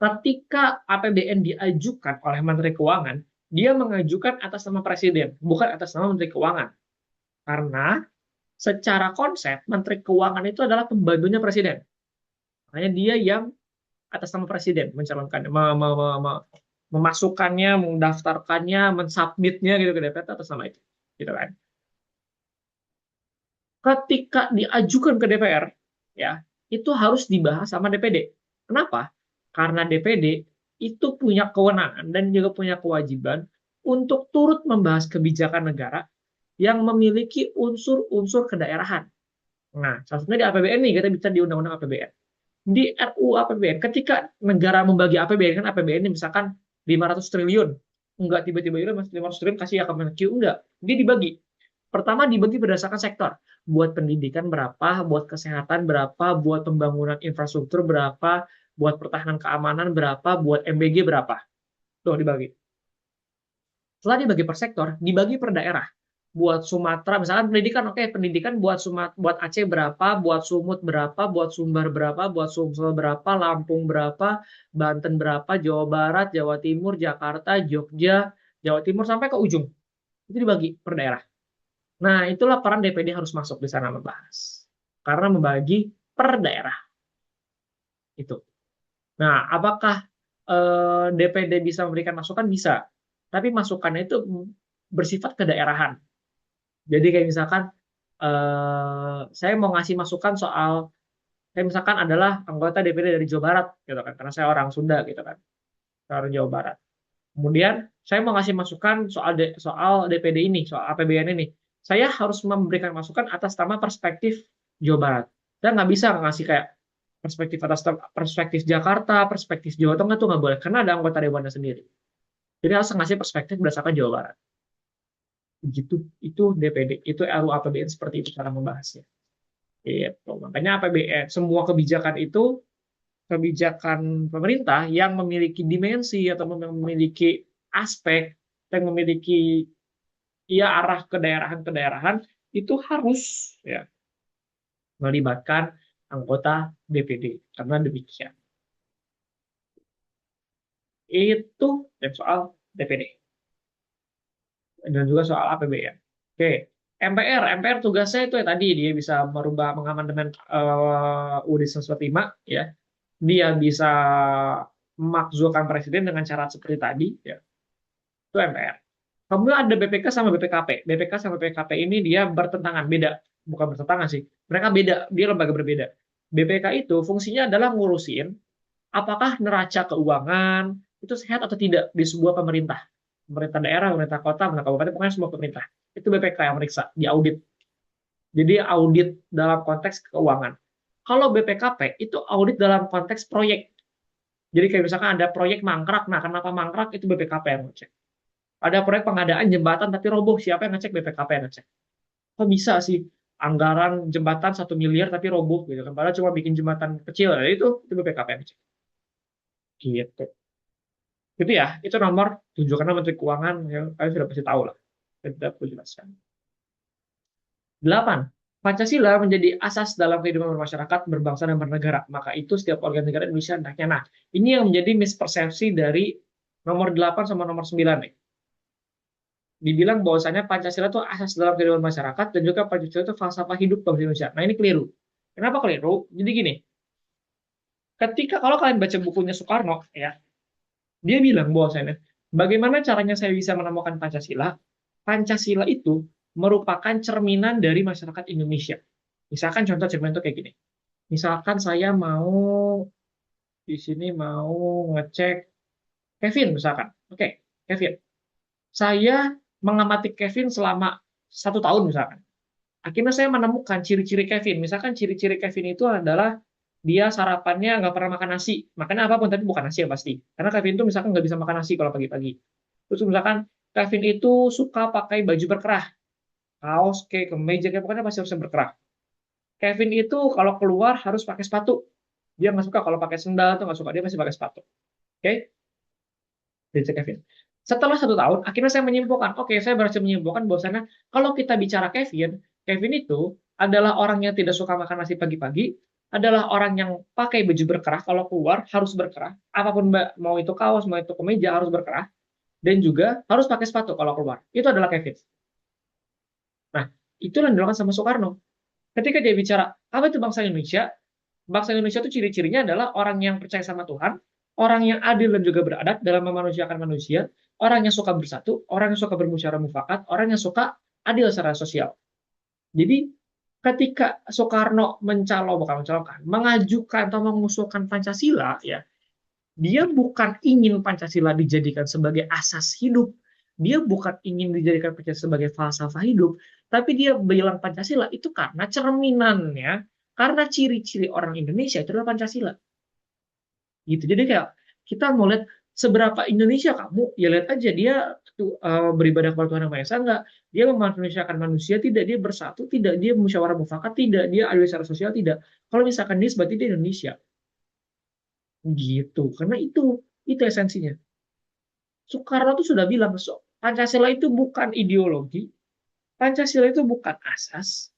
ketika APBN diajukan oleh Menteri Keuangan, dia mengajukan atas nama Presiden, bukan atas nama Menteri Keuangan. Karena secara konsep, Menteri Keuangan itu adalah pembantunya Presiden. Makanya dia yang atas nama Presiden mencalonkan, memasukkannya, mendaftarkannya, mensubmitnya gitu ke DPR atas nama itu. Gitu kan. ketika diajukan ke DPR, ya, itu harus dibahas sama DPD. Kenapa? Karena DPD itu punya kewenangan dan juga punya kewajiban untuk turut membahas kebijakan negara yang memiliki unsur-unsur kedaerahan. Nah, salah satunya di APBN nih, kita bisa di Undang-Undang APBN. Di RUU APBN, ketika negara membagi APBN, kan APBN ini misalkan 500 triliun. Enggak tiba-tiba itu 500 triliun kasih ya ke Kemenq, enggak. Dia dibagi. Pertama dibagi berdasarkan sektor. Buat pendidikan berapa, buat kesehatan berapa, buat pembangunan infrastruktur berapa, buat pertahanan keamanan berapa, buat MBG berapa. Tuh dibagi. Setelah dibagi per sektor, dibagi per daerah. Buat Sumatera, misalkan pendidikan, oke, pendidikan buat buat Aceh berapa, buat Sumut berapa, buat Sumbar berapa, buat Sumsel berapa, Lampung berapa, Banten berapa, Jawa Barat, Jawa Timur, Jakarta, Jogja, Jawa Timur sampai ke ujung. Itu dibagi per daerah. Nah, itulah peran DPD harus masuk di sana membahas. Karena membagi per daerah. Itu. Nah, apakah DPD bisa memberikan masukan? Bisa. Tapi masukannya itu bersifat kedaerahan. Jadi kayak misalkan saya mau ngasih masukan soal saya misalkan adalah anggota DPD dari Jawa Barat gitu kan, karena saya orang Sunda gitu kan, saya orang Jawa Barat. Kemudian saya mau ngasih masukan soal DPD ini, soal APBN ini. Saya harus memberikan masukan atas nama perspektif Jawa Barat. Saya nggak bisa ngasih kayak perspektif Jakarta, perspektif Jawa Tengah tuh nggak boleh, karena ada anggota dewannya sendiri. Jadi harus ngasih perspektif berdasarkan Jawa Barat. Gitu, itu DPD, itu RUU APBN seperti itu cara membahasnya. Gitu. Makanya APBN, semua kebijakan itu kebijakan pemerintah yang memiliki dimensi atau memiliki aspek yang memiliki ya arah kedaerahan-kedaerahan itu harus ya melibatkan anggota DPD karena demikian. Itu yang soal DPD dan juga soal APBN. Oke, MPR tugasnya itu ya tadi dia bisa merubah mengamandemen UUD 145 ya. Dia bisa memakzulkan presiden dengan cara seperti tadi ya. Itu MPR. Kemudian ada BPK sama BPKP. BPK sama BPKP ini dia bertentangan, beda. Bukan bertentangan sih. Mereka beda, dia lembaga berbeda. BPK itu fungsinya adalah ngurusin apakah neraca keuangan itu sehat atau tidak di sebuah pemerintah. Pemerintah daerah, pemerintah kota, pemerintah kabupaten, pokoknya semua pemerintah. Itu BPK yang meriksa, di audit. Jadi audit dalam konteks keuangan. Kalau BPKP itu audit dalam konteks proyek. Jadi kayak misalkan ada proyek mangkrak, nah kenapa mangkrak itu BPKP yang ngecek. Ada proyek pengadaan jembatan tapi roboh, siapa yang ngecek? BPKP yang ngecek. Kok bisa sih anggaran jembatan 1 miliar tapi roboh gitu kan? Padahal cuma bikin jembatan kecil, ya itu BPKP yang ngecek. Gitu. Itu ya, itu nomor 7 karena Menteri Keuangan yang kalian sudah pasti tahu lah. Saya tidak perlu jelaskan. 8. Pancasila menjadi asas dalam kehidupan bermasyarakat, berbangsa, dan bernegara. Maka itu setiap warga negara Indonesia hendaknya. Nah, ini yang menjadi mispersepsi dari nomor 8 sama nomor 9 nih. Dibilang bahwasanya Pancasila itu asas dalam kehidupan masyarakat dan juga Pancasila itu falsafah hidup bangsa Indonesia. Nah, ini keliru. Kenapa keliru? Jadi gini, ketika kalau kalian baca bukunya Soekarno, ya, dia bilang bahwasanya bagaimana caranya saya bisa menemukan Pancasila? Pancasila itu merupakan cerminan dari masyarakat Indonesia. Misalkan contoh cerminan itu kayak gini. Misalkan saya mau di sini mau ngecek Kevin misalkan. Oke, Kevin. Saya mengamati Kevin selama 1 tahun misalkan. Akhirnya saya menemukan ciri-ciri Kevin. Misalkan ciri-ciri Kevin itu adalah dia sarapannya nggak pernah makan nasi. Makannya apapun, tapi bukan nasi yang pasti. Karena Kevin itu misalkan nggak bisa makan nasi kalau pagi-pagi. Terus misalkan Kevin itu suka pakai baju berkerah. Kaos, kayak kemeja, kayak pokoknya pasti harus berkerah. Kevin itu kalau keluar harus pakai sepatu. Dia nggak suka kalau pakai sendal, atau nggak suka. Dia masih pakai sepatu. Oke? Dari Kevin. Setelah 1 tahun, akhirnya saya menyimpulkan, oke, saya berhasil menyimpulkan bahwasanya kalau kita bicara Kevin, Kevin itu adalah orang yang tidak suka makan nasi pagi-pagi, adalah orang yang pakai baju berkerah, kalau keluar harus berkerah, apapun mau itu kaos, mau itu kemeja harus berkerah, dan juga harus pakai sepatu kalau keluar. Itu adalah Kevin. Nah, itu yang dilakukan sama Soekarno. Ketika dia bicara, apa itu bangsa Indonesia? Bangsa Indonesia itu ciri-cirinya adalah orang yang percaya sama Tuhan, orang yang adil dan juga beradab dalam memanusiakan manusia, orang yang suka bersatu, orang yang suka bermusyawarah mufakat, orang yang suka adil secara sosial. Jadi Ketika Soekarno bukan mencalonkan, mengajukan atau mengusulkan Pancasila, ya, dia bukan ingin Pancasila dijadikan sebagai asas hidup, dia bukan ingin dijadikan Pancasila sebagai falsafah hidup, tapi dia bilang Pancasila itu karena cerminannya, karena ciri-ciri orang Indonesia itu adalah Pancasila. Gitu. Jadi kayak kita mau lihat seberapa Indonesia kamu, ya lihat aja dia beribadah kepada Tuhan Yang Maha Esa enggak, dia memanusiakan manusia tidak, dia bersatu tidak, dia musyawarah mufakat tidak, dia adil secara sosial tidak. Kalau misalkan dia berarti dia Indonesia. Gitu. Karena itu esensinya. Soekarno tuh sudah bilang, Pancasila itu bukan ideologi, Pancasila itu bukan asas,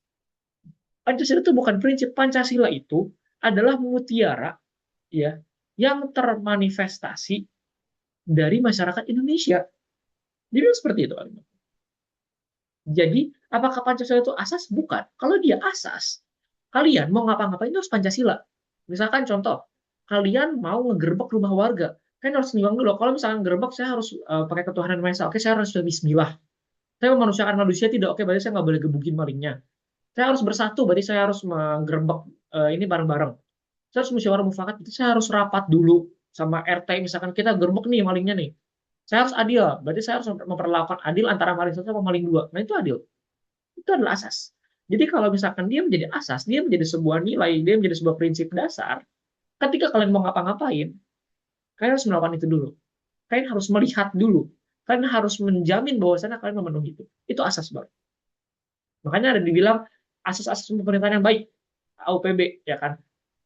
Pancasila itu bukan prinsip, Pancasila itu adalah mutiara, ya, yang termanifestasi dari masyarakat Indonesia. Jadi seperti itu. Jadi, apakah Pancasila itu asas? Bukan. Kalau dia asas, kalian mau ngapa-ngapain itu harus Pancasila. Misalkan contoh, kalian mau ngegerebek rumah warga, kan harus nimbang dulu. Kalau misalkan gerebek, saya harus pakai ketuhanan Maha Esa. Oke, saya harus Bismillah. Saya memanusiakan manusia tidak. Oke, berarti saya nggak boleh gebukin malingnya. Saya harus bersatu, berarti saya harus menggerebek ini bareng-bareng. Saya harus musyawarah mufakat, berarti saya harus rapat dulu sama RT. Misalkan kita gerbek nih malingnya nih. Saya harus adil, berarti saya harus memperlakukan adil antara maling satu sama maling dua. Nah, itu adil. Itu adalah asas. Jadi kalau misalkan dia menjadi asas, dia menjadi sebuah nilai, dia menjadi sebuah prinsip dasar, ketika kalian mau ngapa-ngapain, kalian harus melakukan itu dulu. Kalian harus melihat dulu. Kalian harus menjamin bahwasannya kalian memenuhi itu. Itu asas baru. Makanya ada dibilang asas-asas pemerintahan yang baik, AUPB, ya kan?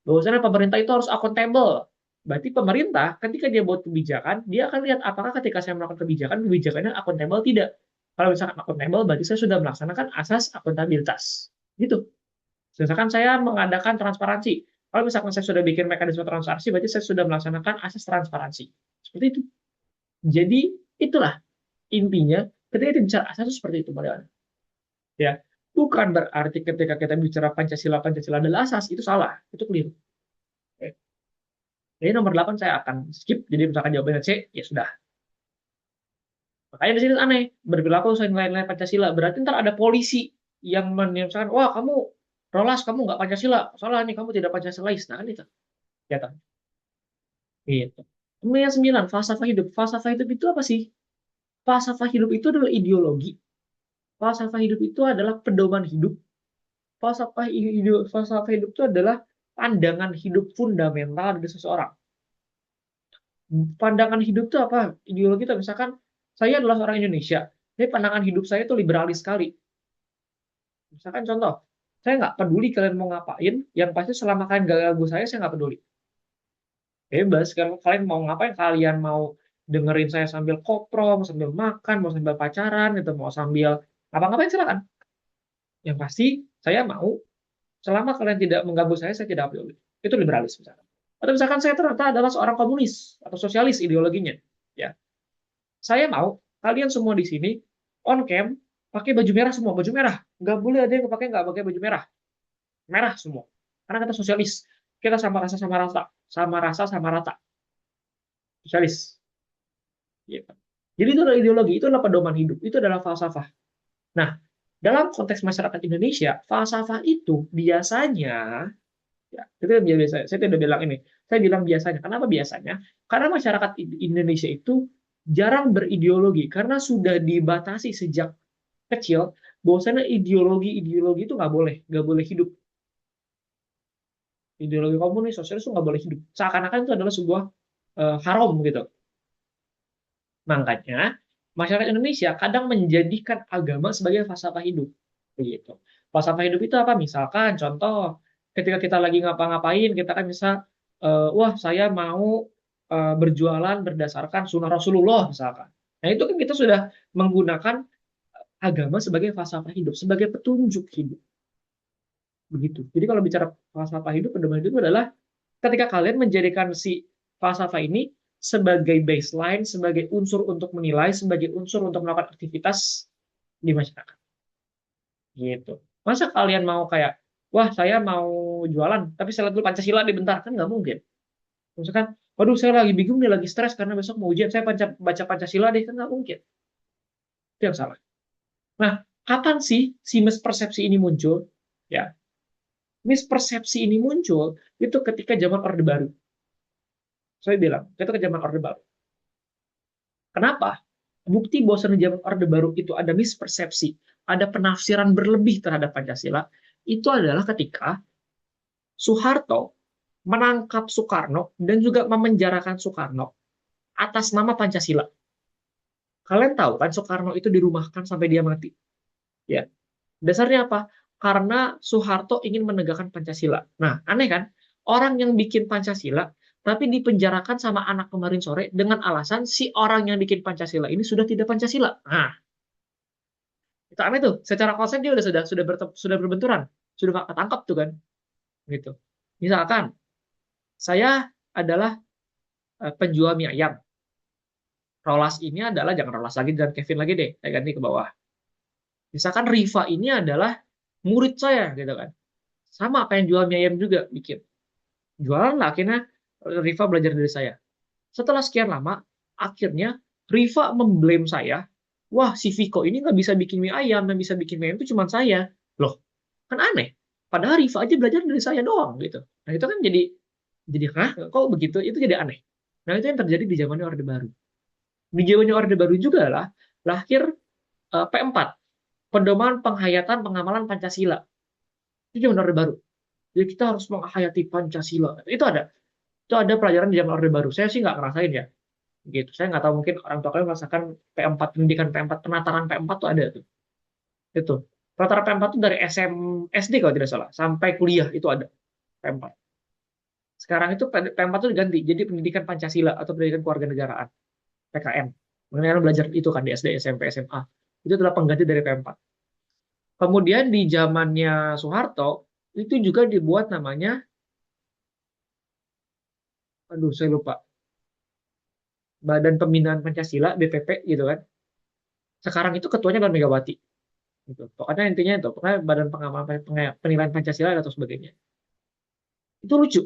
Bahwasanya pemerintah itu harus akuntabel. Berarti pemerintah ketika dia buat kebijakan, dia akan lihat apakah ketika saya melakukan kebijakan, kebijakannya akuntabel tidak. Kalau misalkan akuntabel, berarti saya sudah melaksanakan asas akuntabilitas. Gitu. Misalkan saya mengadakan transparansi. Kalau misalkan saya sudah bikin mekanisme transparansi, berarti saya sudah melaksanakan asas transparansi. Seperti itu. Jadi itulah intinya ketika kita bicara asas itu seperti itu, Mbak. Ya, bukan berarti ketika kita bicara Pancasila, Pancasila adalah asas, itu salah, itu keliru. Oke. Jadi nomor 8 saya akan skip, jadi misalkan jawabannya C, ya sudah. Makanya di sini aneh, berperilaku sesuai nilai-nilai Pancasila. Berarti ntar ada polisi yang misalkan, wah kamu Rolas, kamu nggak Pancasila, salah nih, kamu tidak Pancasilais. Nah kan itu, ya kan? Gitu. Kemudian 9, falsafah hidup. Falsafah hidup itu apa sih? Falsafah hidup itu adalah ideologi. Falsafah hidup itu adalah pedoman hidup. Falsafah hidup itu adalah pandangan hidup fundamental dari seseorang. Pandangan hidup itu apa? Ideologi itu misalkan saya adalah seorang Indonesia, jadi pandangan hidup saya itu liberalis sekali. Misalkan contoh, saya nggak peduli kalian mau ngapain, yang pasti selama kalian gak ganggu saya nggak peduli. Bebas, kalau kalian mau ngapain, kalian mau dengerin saya sambil koprong, sambil makan, mau sambil pacaran, gitu, mau sambil apa-ngapain silakan. Yang pasti saya mau, selama kalian tidak mengganggu saya tidak peduli. Itu liberalis misalkan. Atau misalkan saya ternyata adalah seorang komunis atau sosialis ideologinya, ya. Saya mau kalian semua di sini on cam pakai baju merah semua, baju merah. Nggak boleh ada yang pakai nggak pakai baju merah, merah semua. Karena kita sosialis, kita sama rasa sama rata, sama rasa sama rata, sosialis. Gitu. Jadi itu adalah ideologi, itu adalah pedoman hidup, itu adalah falsafah. Nah, dalam konteks masyarakat Indonesia, falsafah itu biasanya, ya, itu biasa, saya tidak bilang ini, saya bilang biasanya. Kenapa biasanya? Karena masyarakat Indonesia itu jarang berideologi, karena sudah dibatasi sejak kecil, bahwasanya ideologi itu nggak boleh hidup. Ideologi komunis, sosialis itu nggak boleh hidup. Seakan-akan itu adalah sebuah haram gitu. Makanya masyarakat Indonesia kadang menjadikan agama sebagai falsafah hidup. Begitu. Falsafah hidup itu apa? Misalkan contoh ketika kita lagi ngapa-ngapain, kita kan bisa wah saya mau berjualan berdasarkan sunnah Rasulullah misalkan. Nah, itu kan kita sudah menggunakan agama sebagai falsafah hidup, sebagai petunjuk hidup. Begitu. Jadi kalau bicara falsafah hidup, pedoman hidup adalah ketika kalian menjadikan si falsafah ini sebagai baseline, sebagai unsur untuk menilai, sebagai unsur untuk melakukan aktivitas di masyarakat. Gitu. Masa kalian mau kayak, wah saya mau jualan, tapi saya lihat dulu Pancasila di bentar, kan nggak mungkin. Misalkan, waduh saya lagi bingung nih, lagi stres karena besok mau ujian, saya baca Pancasila deh, kan nggak mungkin. Itu yang salah. Nah, kapan sih si mispersepsi ini muncul? Ya, mispersepsi ini muncul itu ketika zaman Orde Baru. Saya bilang, ketika zaman Orde Baru. Kenapa? Bukti bahwa di zaman Orde Baru itu ada mispersepsi, ada penafsiran berlebih terhadap Pancasila, itu adalah ketika Soeharto menangkap Soekarno dan juga memenjarakan Soekarno atas nama Pancasila. Kalian tahu kan Soekarno itu dirumahkan sampai dia mati. Ya, dasarnya apa? Karena Soeharto ingin menegakkan Pancasila. Nah, aneh kan? Orang yang bikin Pancasila, tapi dipenjarakan sama anak kemarin sore dengan alasan si orang yang bikin Pancasila ini sudah tidak Pancasila. Nah, itu aneh tuh. Secara konsep dia sudah berbenturan, sudah nggak ketangkap tuh kan, gitu. Misalkan saya adalah penjual mie ayam. Rolas ini adalah jangan Rolas lagi dan Kevin lagi deh, saya ganti ke bawah. Misalkan Riva ini adalah murid saya, gitu kan. Sama pengen jual mie ayam juga bikin. Jualan lah akhirnya Riva belajar dari saya. Setelah sekian lama, akhirnya Riva memblame saya. Wah, si Viko ini nggak bisa bikin mie ayam, yang bisa bikin mie ayam itu cuma saya. Loh, kan aneh. Padahal Riva aja belajar dari saya doang gitu. Nah itu kan jadi hah, kok begitu? Itu jadi aneh. Nah itu yang terjadi di zamannya Orde Baru. Di zamannya Orde Baru juga lah lahir P4, Pedoman Penghayatan Pengamalan Pancasila. Itu zaman Orde Baru. Jadi kita harus menghayati Pancasila. Itu ada pelajaran di zaman Orde Baru. Saya sih nggak ngerasain ya. Gitu. Saya nggak tahu mungkin orang tua kalian merasakan P4, pendidikan P4, penataran P4 tuh ada tuh. Itu. Penataran P4 tuh dari SD kalau tidak salah sampai kuliah itu ada P4. Sekarang itu P4 tuh diganti jadi pendidikan Pancasila atau pendidikan kewarganegaraan, PKN. Mengenai belajar itu kan di SD, SMP, SMA. Itu adalah pengganti dari P4. Kemudian di zamannya Soeharto itu juga dibuat namanya, aduh saya lupa, Badan Pembinaan Pancasila (BPP) gitu kan. Sekarang itu ketuanya adalah Megawati. Gitu. Pokoknya intinya itu, pokoknya Badan Pengaman Penilaian Pancasila atau sebagainya. Itu lucu.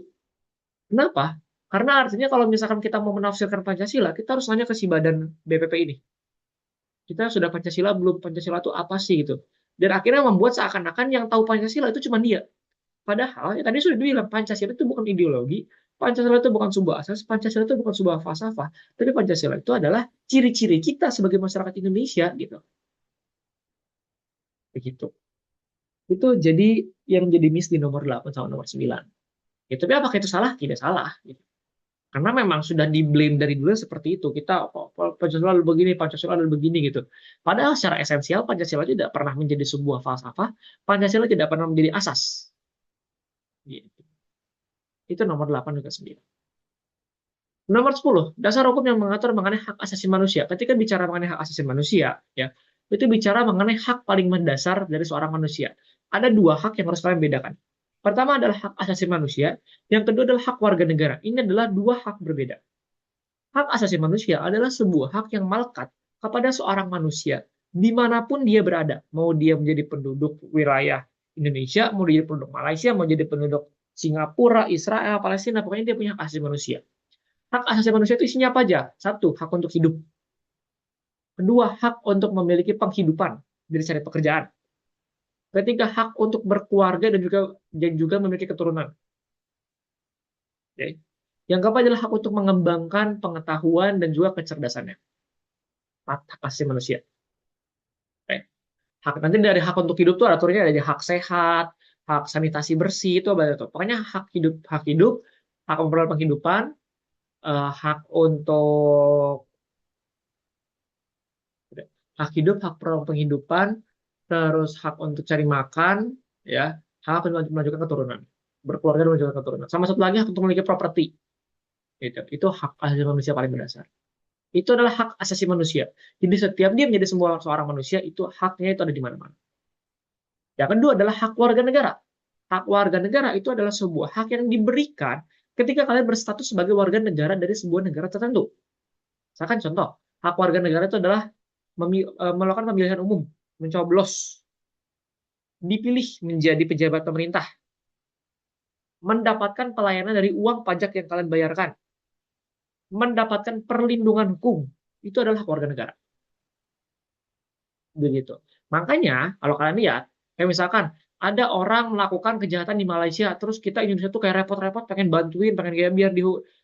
Kenapa? Karena artinya kalau misalkan kita mau menafsirkan Pancasila, kita harus nanya ke si badan BPP ini. Kita sudah Pancasila belum? Pancasila itu apa sih gitu. Dan akhirnya membuat seakan-akan yang tahu Pancasila itu cuma dia. Padahal ya tadi sudah dibilang Pancasila itu bukan ideologi, Pancasila itu bukan sebuah asas, Pancasila itu bukan sebuah falsafah, tapi Pancasila itu adalah ciri-ciri kita sebagai masyarakat Indonesia gitu. Begitu. Itu jadi yang jadi miss di nomor 8 sama nomor 9. Ya, tapi apakah itu salah? Tidak salah. Gitu. Karena memang sudah di-blame dari dulu seperti itu. Kita Pancasila adalah begini, Pancasila adalah begini gitu. Padahal secara esensial Pancasila tidak pernah menjadi sebuah falsafah, Pancasila tidak pernah menjadi asas. Gitu. Itu nomor 8 juga 9. Nomor 10, dasar hukum yang mengatur mengenai hak asasi manusia. Ketika bicara mengenai hak asasi manusia, ya, itu bicara mengenai hak paling mendasar dari seorang manusia. Ada dua hak yang harus kalian bedakan. Pertama adalah hak asasi manusia, yang kedua adalah hak warga negara. Ini adalah dua hak berbeda. Hak asasi manusia adalah sebuah hak yang melekat kepada seorang manusia, dimanapun dia berada. Mau dia menjadi penduduk wilayah Indonesia, mau dia jadi penduduk Malaysia, mau jadi penduduk Singapura, Israel, Palestina, pokoknya dia punya hak asasi manusia. Hak asasi manusia itu isinya apa aja? Satu, hak untuk hidup. Kedua, hak untuk memiliki penghidupan dari cari pekerjaan. Ketiga, hak untuk berkeluarga dan juga memiliki keturunan. Oke. Yang keempat adalah hak untuk mengembangkan pengetahuan dan juga kecerdasannya. Hak asasi manusia. Oke. Hak nanti dari hak untuk hidup tuh aturannya ada hak sehat, hak sanitasi bersih itu apa itu. Pokoknya hak hidup, hak memperoleh penghidupan, hak untuk hak hidup, hak penghidupan, terus hak untuk cari makan, ya, hak untuk melanjutkan keturunan, berkeluarga dan melanjutkan keturunan. Sama satu lagi hak untuk memiliki properti, gitu. Itu hak asasi manusia paling mendasar. Itu adalah hak asasi manusia. Jadi setiap dia menjadi seorang manusia, itu haknya itu ada di mana-mana. Yang kedua adalah hak warga negara. Hak warga negara itu adalah sebuah hak yang diberikan ketika kalian berstatus sebagai warga negara dari sebuah negara tertentu. Misalkan contoh, hak warga negara itu adalah melakukan pemilihan umum, mencoblos, dipilih menjadi pejabat pemerintah, mendapatkan pelayanan dari uang pajak yang kalian bayarkan, mendapatkan perlindungan hukum. Itu adalah hak warga negara. Begitu. Makanya, kalau kalian lihat, kayak misalkan ada orang melakukan kejahatan di Malaysia, terus kita Indonesia tuh kayak repot-repot pengen bantuin, pengen kayak biar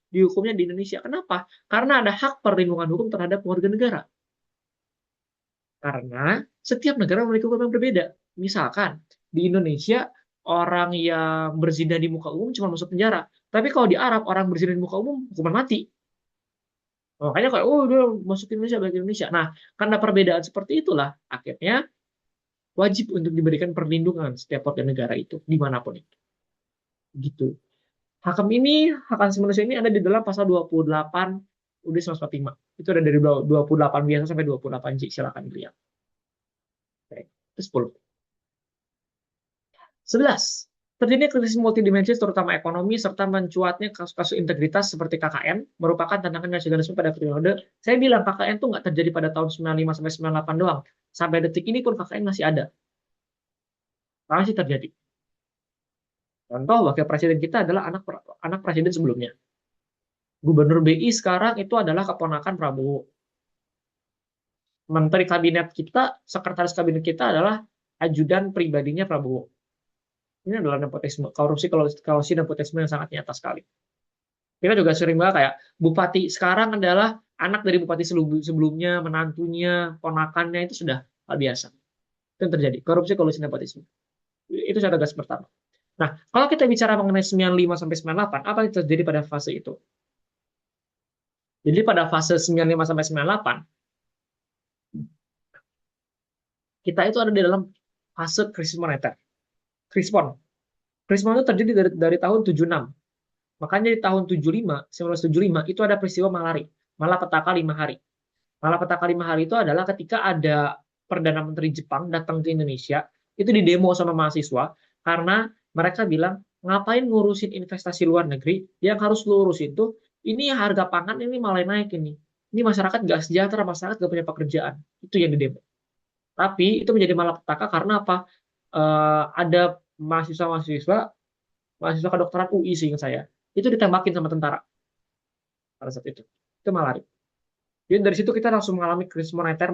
dihukumnya di Indonesia. Kenapa? Karena ada hak perlindungan hukum terhadap warga negara. Karena setiap negara memiliki hukum yang berbeda. Misalkan di Indonesia orang yang berzina di muka umum cuma masuk penjara. Tapi kalau di Arab orang berzina di muka umum hukuman mati. Makanya kayak oh udah masuk Indonesia balik Indonesia. Nah, karena perbedaan seperti itulah akhirnya wajib untuk diberikan perlindungan setiap warga negara itu dimanapun itu. Gitu. Hak asasi manusia ini ada di dalam pasal 28 UUD 1945. Itu ada dari 28 biasa sampai 28 J. Silakan dilihat. Oke. Itu 10. 11. Terjadinya krisis multidimensi terutama ekonomi serta mencuatnya kasus-kasus integritas seperti KKN merupakan tantangan nasionalisme pada periode. Saya bilang KKN itu nggak terjadi pada tahun 95 sampai 98 doang. Sampai detik ini pun KKN masih ada. Masih terjadi. Contoh wakil presiden kita adalah anak presiden sebelumnya. Gubernur BI sekarang itu adalah keponakan Prabowo. Menteri kabinet kita, sekretaris kabinet kita adalah ajudan pribadinya Prabowo. Ini adalah nepotisme, korupsi nepotisme yang sangat nyata sekali. Kita juga sering banget kayak bupati sekarang adalah anak dari bupati sebelumnya, menantunya, ponakannya itu sudah hal biasa. Itu yang terjadi, korupsi nepotisme. Itu cara gas pertama. Nah, kalau kita bicara mengenai 95 sampai 98, apa yang terjadi pada fase itu? Jadi pada fase 95 sampai 98, kita itu ada di dalam fase krisis moneter. Krispon. Krispon itu terjadi dari tahun 76. Makanya di tahun 75, 1975 itu ada peristiwa malapetaka 5 hari. Malapetaka 5 hari itu adalah ketika ada Perdana Menteri Jepang datang ke Indonesia, itu di demo sama mahasiswa, karena mereka bilang, ngapain ngurusin investasi luar negeri, yang harus lu urusin itu, ini harga pangan ini malah naik ini. Ini masyarakat nggak sejahtera, masyarakat nggak punya pekerjaan. Itu yang di demo. Tapi itu menjadi malapetaka karena apa? Ada mahasiswa-mahasiswa, mahasiswa kedokteran UI sih saya, itu ditembakin sama tentara pada saat itu. Itu malari. Jadi dari situ kita langsung mengalami krisis moneter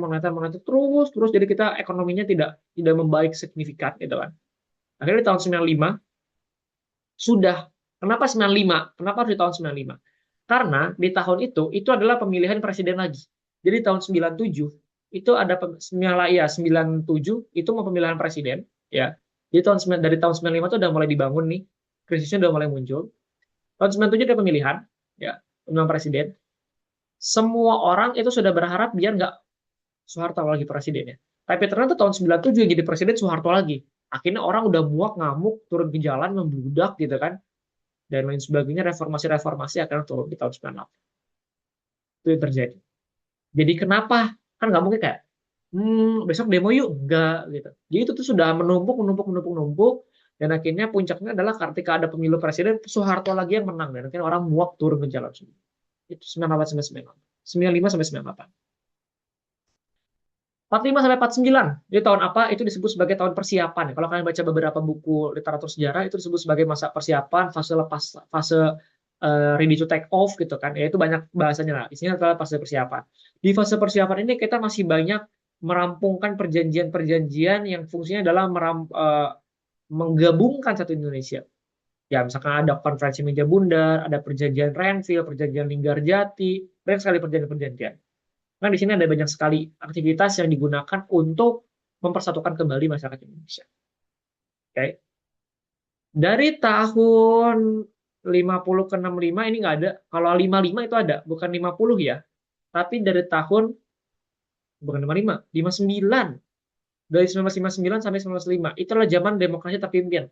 terus terus jadi kita ekonominya tidak membaik signifikan gitu kan. Akhirnya di tahun 95 sudah. Kenapa 95? Kenapa harus di tahun 95? Karena di tahun itu adalah pemilihan presiden lagi. Jadi tahun 97 itu ada ya 97 itu mau pemilihan presiden ya. Jadi dari tahun 95 itu udah mulai dibangun nih. Krisisnya udah mulai muncul. Tahun 97 ada pemilihan ya, pemilihan presiden. Semua orang itu sudah berharap biar nggak Soeharto lagi presidennya. Tapi ternyata tahun 97 yang jadi presiden Soeharto lagi. Akhirnya orang udah muak, ngamuk, turun ke jalan, membludak gitu kan. Dan lain sebagainya, reformasi-reformasi akan turun di tahun 98. Itu yang terjadi. Jadi kenapa? Kan nggak mungkin kayak, besok demo yuk. Enggak gitu. Jadi itu tuh sudah menumpuk. Dan akhirnya puncaknya adalah ketika ada pemilu presiden, Soeharto lagi yang menang. Dan akhirnya orang muak turun ke jalan semua. Itu 98 sampai 98. 95 sampai 98. 45 sampai 49. Jadi tahun apa? Itu disebut sebagai tahun persiapan. Kalau kalian baca beberapa buku literatur sejarah, itu disebut sebagai masa persiapan, fase ready to take off gitu kan. Ya itu banyak bahasanya lah. Isinya adalah fase persiapan. Di fase persiapan ini kita masih banyak merampungkan perjanjian-perjanjian yang fungsinya adalah menggabungkan satu Indonesia. Ya, misalkan ada konferensi meja bundar, ada perjanjian Renville, perjanjian Linggarjati, banyak sekali perjanjian-perjanjian. Nah, di sini ada banyak sekali aktivitas yang digunakan untuk mempersatukan kembali masyarakat Indonesia. Oke. Dari tahun 50 ke 65 ini nggak ada. Kalau 55 itu ada, bukan 50 ya. Tapi dari tahun, bukan 55, 59. Dari 1959 sampai 1905. Itulah zaman demokrasi terpimpin.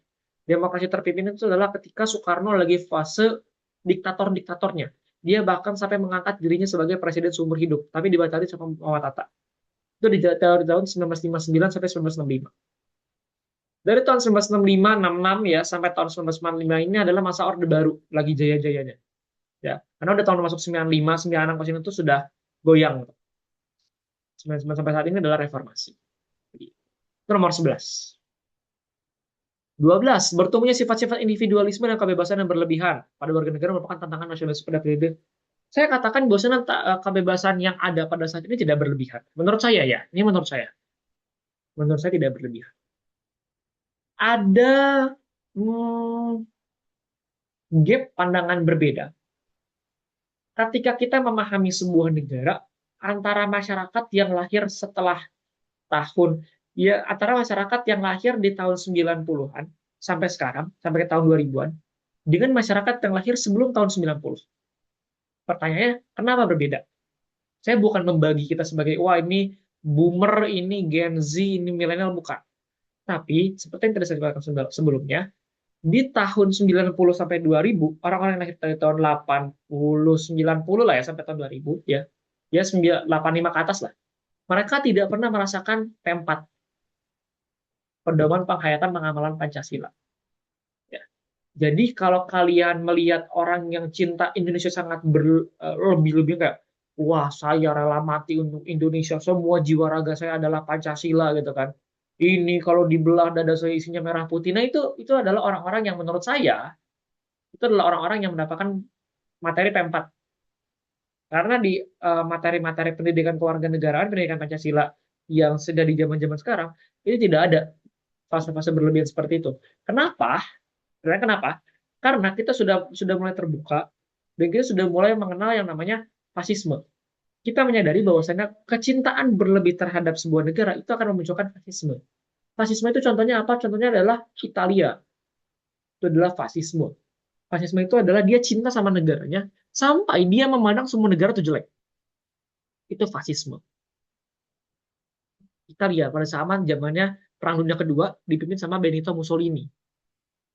Demokrasi terpimpin itu adalah ketika Soekarno lagi fase diktator-diktatornya. Dia bahkan sampai mengangkat dirinya sebagai presiden seumur hidup, tapi dibatasi sama Muhammad Hatta. Itu di tahun 1959 sampai 1965. Dari tahun 1965, 66 ya sampai tahun 1995 ini adalah masa Orde Baru, lagi jaya-jayanya. Ya, karena udah tahun masuk 95, 96 ke sini itu sudah goyang. 99 sampai saat ini adalah reformasi. Itu nomor 11. 12. Bertemunya sifat-sifat individualisme dan kebebasan yang berlebihan pada warga negara merupakan tantangan nasionalis pada periode. Saya katakan bahwasanya kebebasan yang ada pada saat ini tidak berlebihan. Menurut saya ya, ini menurut saya. Menurut saya tidak berlebihan. ada hmm, gap pandangan berbeda ketika kita memahami sebuah negara antara masyarakat yang lahir setelah tahun ya antara masyarakat yang lahir di tahun 90-an sampai sekarang sampai ke tahun 2000-an dengan masyarakat yang lahir sebelum tahun 90. Pertanyaannya, kenapa berbeda? Saya bukan membagi kita sebagai wah ini boomer, ini Gen Z, ini milenial, bukan. Tapi seperti yang tadi saya katakan sebelumnya, di tahun 90 sampai 2000, orang-orang yang lahir dari tahun 80, 90 lah ya sampai tahun 2000 ya. Ya 85 ke atas lah. Mereka tidak pernah merasakan P4, pedoman penghayatan pengamalan Pancasila. Ya. Jadi kalau kalian melihat orang yang cinta Indonesia sangat lebih-lebih kayak, wah saya rela mati untuk Indonesia, semua jiwa raga saya adalah Pancasila gitu kan. Ini kalau dibelah dada saya isinya merah putih. Nah itu adalah orang-orang yang menurut saya itu adalah orang-orang yang mendapatkan materi P4. Karena di materi-materi pendidikan kewarganegaraan, pendidikan Pancasila yang sudah di zaman-zaman sekarang, itu tidak ada fase-fase berlebihan seperti itu. Kenapa? Kenapa? Karena kita sudah mulai terbuka dan kita sudah mulai mengenal yang namanya fasisme. Kita menyadari bahwasanya kecintaan berlebih terhadap sebuah negara itu akan memunculkan fasisme. Fasisme itu contohnya apa? Contohnya adalah Italia. Itu adalah fasisme. Fasisme itu adalah dia cinta sama negaranya sampai dia memandang semua negara itu jelek. Itu fasisme. Italia pada zaman zamannya Perang Dunia Kedua dipimpin sama Benito Mussolini.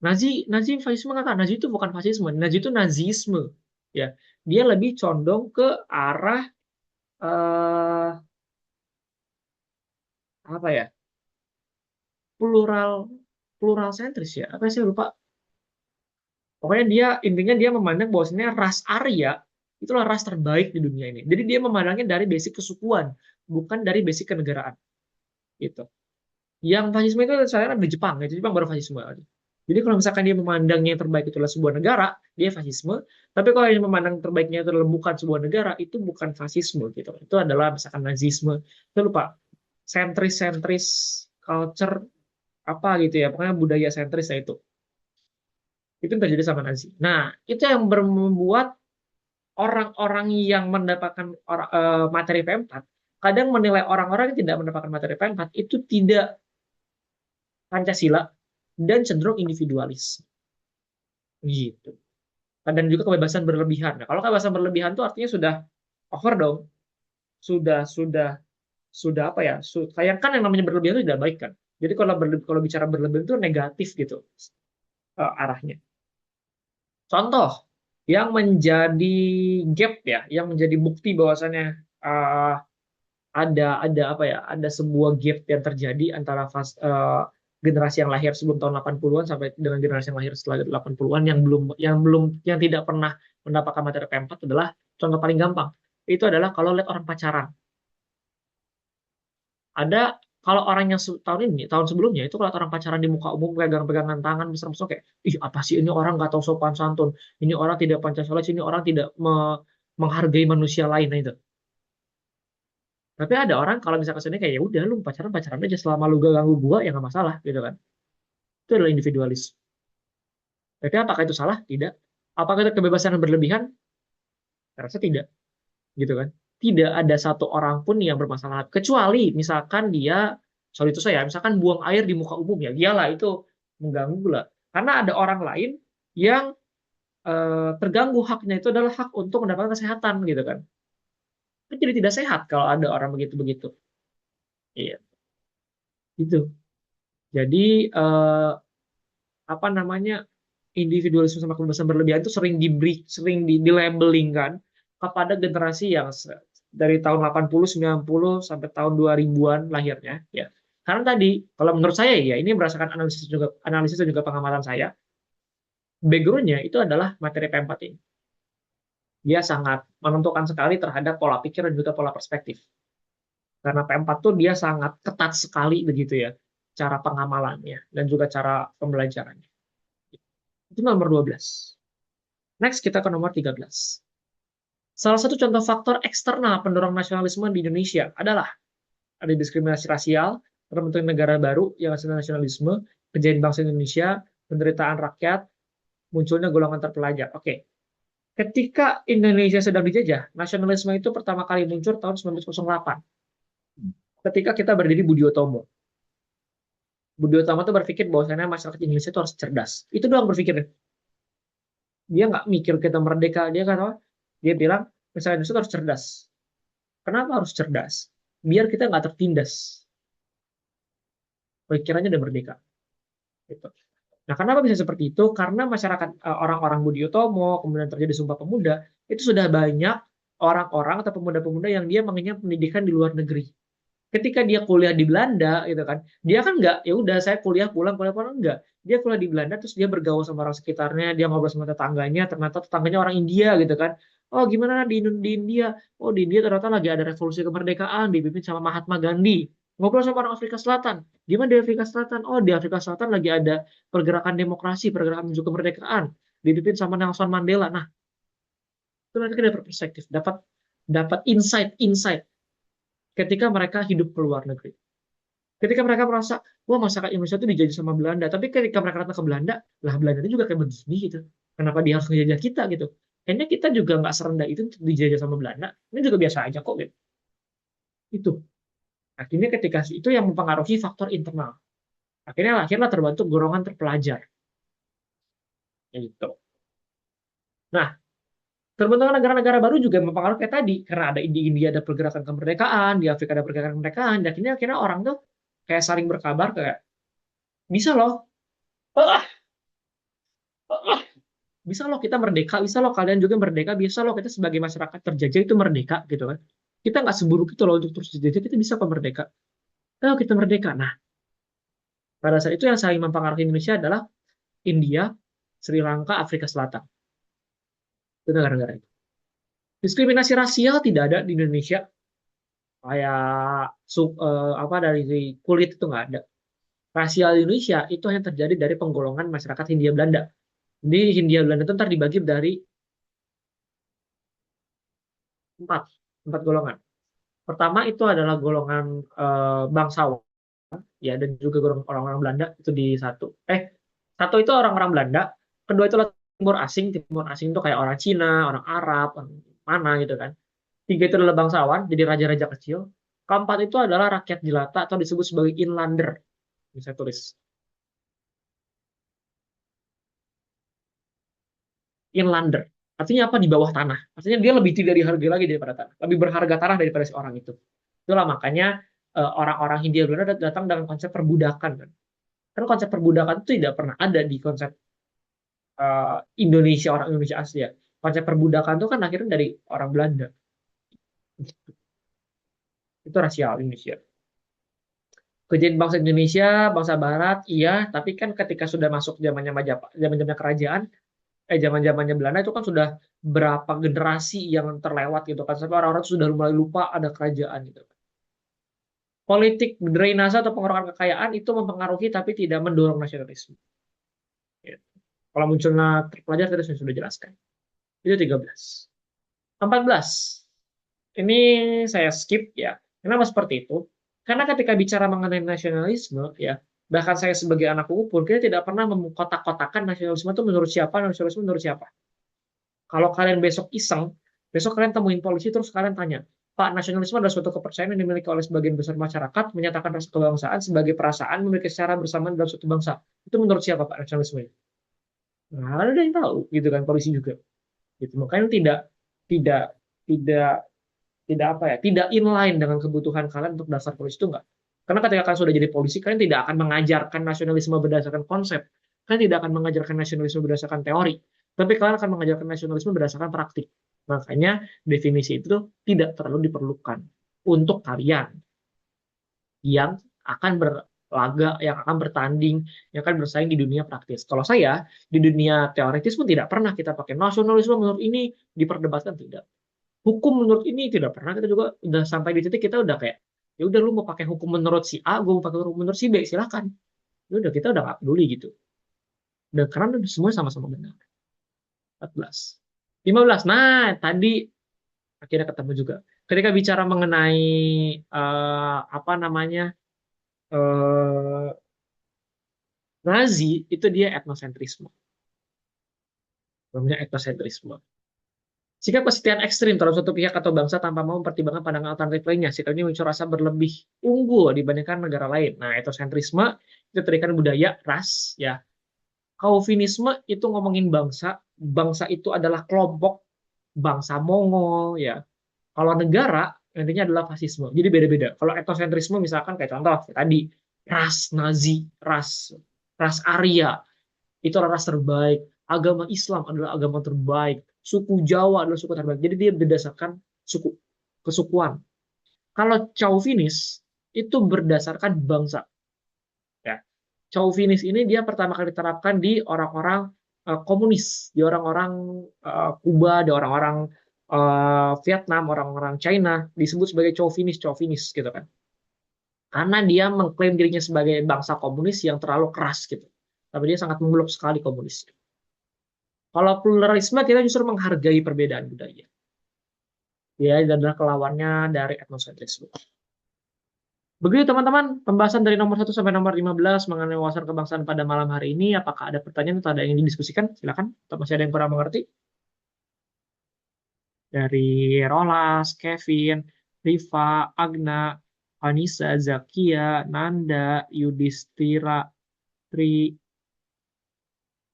Nazi fasisme kata Nazi itu bukan fasisme, Nazi itu nazisme. Ya, dia lebih condong ke arah eh, apa ya? Plural plural sentris ya. Apa sih lupa. Pokoknya dia intinya dia memandang bahwasanya ras Arya itulah ras terbaik di dunia ini. Jadi dia memandangnya dari basic kesukuan, bukan dari basic kenegaraan. Gitu. Yang fasisme itu saya di Jepang, ya. Jepang baru fasisme. Jadi kalau misalkan dia memandangnya yang terbaik itu adalah sebuah negara, dia fasisme. Tapi kalau yang memandang terbaiknya itu adalah bukan sebuah negara, itu bukan fasisme gitu. Itu adalah misalkan nazisme. Saya lupa, sentris culture apa gitu ya. Pokoknya budaya sentris ya itu. Itu yang terjadi sama Nazi. Nah, itu yang membuat orang-orang yang mendapatkan materi P4 kadang menilai orang-orang yang tidak mendapatkan materi P4 itu tidak Pancasila dan cenderung individualis. Gitu. Dan juga kebebasan berlebihan. Nah, kalau kebebasan berlebihan itu artinya sudah over dong. Sudah apa ya? Kayak kan yang namanya berlebihan itu tidak baik kan. Jadi kalau bicara berlebihan itu negatif gitu arahnya. Contoh yang menjadi gap ya, yang menjadi bukti bahwasannya uh, ada apa ya? Ada sebuah gap yang terjadi antara generasi yang lahir sebelum tahun 80-an sampai dengan generasi yang lahir setelah 80-an yang tidak pernah mendapatkan materi P4 adalah contoh paling gampang. Itu adalah kalau lihat orang pacaran. Ada kalau orang yang tahun ini, tahun sebelumnya itu kalau orang pacaran di muka umum pegang-pegangan tangan mesra-mesra kayak, ih apa sih ini orang nggak tahu sopan santun, ini orang tidak Pancasilais, ini orang tidak menghargai manusia lain, nah itu. Tapi ada orang kalau misalkan sini kayak ya udah lu pacaran pacaran aja selama lu gak ganggu gua ya nggak masalah gitu kan. Itu adalah individualis. Tapi apakah itu salah? Tidak. Apakah itu kebebasan yang berlebihan? Saya rasa tidak, gitu kan. Tidak ada satu orang pun yang bermasalah. Kecuali misalkan dia, sorry itu saya, misalkan buang air di muka umum ya, iyalah itu mengganggu lah. Karena ada orang lain yang terganggu haknya itu adalah hak untuk mendapatkan kesehatan gitu kan. Itu jadi tidak sehat kalau ada orang begitu-begitu. Iya, gitu. Jadi eh, apa namanya individualisme sama kebebasan berlebihan itu sering di labelingkan kepada generasi yang dari tahun 80, 90 sampai tahun 2000-an lahirnya ya. Karena tadi kalau menurut saya ya ini berdasarkan analisis dan juga pengamatan saya, backgroundnya itu adalah materi P4 ini. Dia sangat menentukan sekali terhadap pola pikir dan juga pola perspektif. Karena P4 tuh dia sangat ketat sekali begitu ya cara pengamalannya dan juga cara pembelajarannya. Itu nomor 12. Next kita ke nomor 13. Salah satu contoh faktor eksternal pendorong nasionalisme di Indonesia adalah ada diskriminasi rasial, terbentuk negara baru yang hasil nasionalisme, kejadian bangsa Indonesia, penderitaan rakyat, munculnya golongan terpelajar. Oke, ketika Indonesia sedang dijajah, nasionalisme itu pertama kali muncul tahun 1908. Ketika kita berdiri Budi Utomo. Budi Utomo itu berpikir bahwasannya masyarakat Indonesia itu harus cerdas. Itu doang berpikirnya. Dia nggak mikir kita merdeka. Dia kan apa? Dia bilang, misalnya Indonesia itu harus cerdas. Kenapa harus cerdas? Biar kita nggak tertindas. Pikirannya udah merdeka. Gitu. Nah, kenapa bisa seperti itu? Karena masyarakat orang-orang Budi Utomo, kemudian terjadi Sumpah Pemuda, itu sudah banyak orang-orang atau pemuda-pemuda yang dia mengenyam pendidikan di luar negeri. Ketika dia kuliah di Belanda, gitu kan, dia kan nggak, ya udah saya kuliah pulang enggak. Dia kuliah di Belanda, terus dia bergaul sama orang sekitarnya, dia ngobrol sama tetangganya, ternyata tetangganya orang India, gitu kan. Oh, gimana di India? Oh, di India ternyata lagi ada revolusi kemerdekaan dipimpin sama Mahatma Gandhi. Ngobrol sama orang Afrika Selatan. Gimana di Afrika Selatan? Oh, di Afrika Selatan lagi ada pergerakan demokrasi, pergerakan menuju kemerdekaan, dipimpin sama Nelson Mandela. Nah, itu mereka dapat perspektif, dapat dapat insight ketika mereka hidup ke luar negeri. Ketika mereka merasa, wah masyarakat Indonesia itu dijajah sama Belanda, tapi ketika mereka datang ke Belanda, lah Belanda itu juga kayak begini gitu. Kenapa dia harus menjajah kita gitu? Kayaknya kita juga nggak serendah itu untuk dijajah sama Belanda. Ini juga biasa aja kok gitu. Itu. Akhirnya ketika itu yang mempengaruhi faktor internal. Akhirnya terbentuk golongan terpelajar. Gitu. Nah, terbentuknya negara-negara baru juga mempengaruhi kayak tadi. Karena ada di India ada pergerakan kemerdekaan, di Afrika ada pergerakan kemerdekaan. Dan akhirnya orang tuh kayak saling berkabar kayak, bisa loh. Bisa loh kita merdeka, bisa loh kalian juga merdeka, bisa loh kita sebagai masyarakat terjajah itu merdeka gitu kan. Kita nggak seburuk itu loh untuk terus dijajah, kita bisa kok merdeka. Kalau kita merdeka. Nah, pada saat itu yang saling mempengaruhi Indonesia adalah India, Sri Lanka, Afrika Selatan. Itu negara-negara itu. Diskriminasi rasial tidak ada di Indonesia. Kayak apa dari kulit itu nggak ada. Rasial di Indonesia itu hanya terjadi dari penggolongan masyarakat Hindia Belanda. Di Hindia Belanda itu ntar dibagi dari empat, empat golongan. Pertama itu adalah golongan bangsawan, ya, dan juga golongan orang-orang Belanda itu di satu. Satu itu orang-orang Belanda, kedua itu adalah timur asing itu kayak orang Cina, orang Arab, orang mana gitu kan. Tiga itu adalah bangsawan, jadi raja-raja kecil. Keempat itu adalah rakyat jelata atau disebut sebagai inlander. Bisa tulis inlander. Artinya apa? Di bawah tanah. Artinya dia lebih tidak dihargai lagi daripada tanah. Lebih berharga tanah daripada si orang itu. Itulah makanya orang-orang Hindia Belanda datang dengan konsep perbudakan kan. Karena konsep perbudakan itu tidak pernah ada di konsep Indonesia, orang Indonesia asli ya. Konsep perbudakan itu kan akhirnya dari orang Belanda. Itu rasial Indonesia. Kejadian bangsa Indonesia, bangsa Barat, iya, tapi kan ketika sudah masuk zamannya Majapahit, zaman-zamannya kerajaan, zaman-zamannya Belanda itu kan sudah berapa generasi yang terlewat gitu kan, sampai orang-orang sudah mulai lupa ada kerajaan gitu. Politik drainase atau pengeroyokan kekayaan itu mempengaruhi tapi tidak mendorong nasionalisme. Gitu. Kalau munculnya terpelajar tadi saya sudah jelaskan. Itu 13. 14. Ini saya skip ya. Kenapa seperti itu? Karena ketika bicara mengenai nasionalisme ya, bahkan saya sebagai anak UU pun kita tidak pernah mengkotak-kotakan nasionalisme itu menurut siapa, nasionalisme menurut siapa. Kalau kalian besok iseng, besok kalian temuin polisi terus kalian tanya, Pak, nasionalisme adalah suatu kepercayaan yang dimiliki oleh sebagian besar masyarakat, menyatakan rasa kebangsaan sebagai perasaan memiliki secara bersamaan dalam suatu bangsa. Itu menurut siapa Pak nasionalisme? Nah, ada yang tahu, gitu kan polisi juga. Gitu. Makanya tidak tidak tidak apa ya, tidak inline dengan kebutuhan kalian untuk dasar polisi itu enggak. Karena ketika kalian sudah jadi polisi, kalian tidak akan mengajarkan nasionalisme berdasarkan konsep. Kalian tidak akan mengajarkan nasionalisme berdasarkan teori. Tapi kalian akan mengajarkan nasionalisme berdasarkan praktik. Makanya definisi itu tidak terlalu diperlukan untuk kalian yang akan berlaga, yang akan bertanding, yang akan bersaing di dunia praktis. Kalau saya, di dunia teoritis pun tidak pernah kita pakai nasionalisme menurut ini diperdebatkan, tidak. Hukum menurut ini tidak pernah, kita juga udah sampai di titik kita udah kayak, ya udah lu mau pakai hukum menurut si A, gue mau pakai hukum menurut si B, silakan. Ya udah kita udah nggak peduli gitu. Dan karena semua sama-sama benar. 14. 15. Nah, tadi akhirnya ketemu juga. Ketika bicara mengenai apa namanya? eh Nazi itu dia etnosentrisme. Namanya etnosentrisme. Sikap kesetiaan ekstrim terhadap suatu pihak atau bangsa tanpa mau mempertimbangkan pandangan alternatif lainnya. Sikap ini muncul rasa berlebih unggul dibandingkan negara lain. Nah, etnosentrisme itu terikat budaya, ras, ya. Calvinisme itu ngomongin bangsa. Bangsa itu adalah kelompok bangsa Mongol, ya. Kalau negara, intinya adalah fasisme. Jadi beda-beda. Kalau etnosentrisme misalkan kayak contoh kayak tadi, ras Nazi, ras Arya, itu adalah ras terbaik. Agama Islam adalah agama terbaik. Suku Jawa adalah suku terbaik. Jadi dia berdasarkan suku, kesukuan. Kalau Chauvinis itu berdasarkan bangsa. Ya. Chauvinis ini dia pertama kali diterapkan di orang-orang komunis, di orang-orang Kuba, di orang-orang Vietnam, orang-orang China, disebut sebagai Chauvinis, Chauvinis gitu kan. Karena dia mengklaim dirinya sebagai bangsa komunis yang terlalu keras gitu. Tapi dia sangat memeluk sekali komunis. Kalau pluralisme kita justru menghargai perbedaan budaya. Dia adalah kelawannya dari etnosentrisme. Begitu teman-teman, pembahasan dari nomor 1 sampai nomor 15 mengenai wawasan kebangsaan pada malam hari ini. Apakah ada pertanyaan atau ada yang ingin didiskusikan? Silakan. Atau masih ada yang kurang mengerti? Dari Rolas, Kevin, Riva, Agna, Vanessa, Zakia, Nanda, Yudhistira, Tri.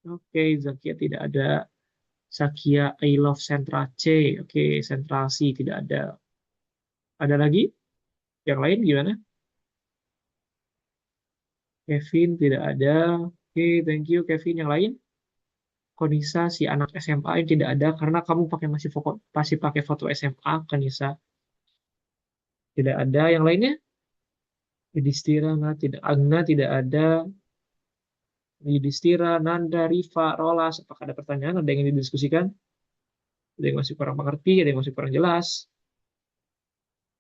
Oke, Zakia tidak ada. Zakia, I love Central C. Oke, Central C tidak ada. Ada lagi? Yang lain gimana? Kevin tidak ada. Oke, thank you Kevin. Yang lain? Konisa si anak SMA ini tidak ada karena kamu masih pakai foto SMA Konisa. Tidak ada. Yang lainnya? Yudhistira nggak, tidak. Agna tidak ada. Yudhistira, Nanda, Riva, Rolas. Apakah ada pertanyaan? Ada yang ingin didiskusikan? Ada yang masih kurang mengerti? Ada yang masih kurang jelas?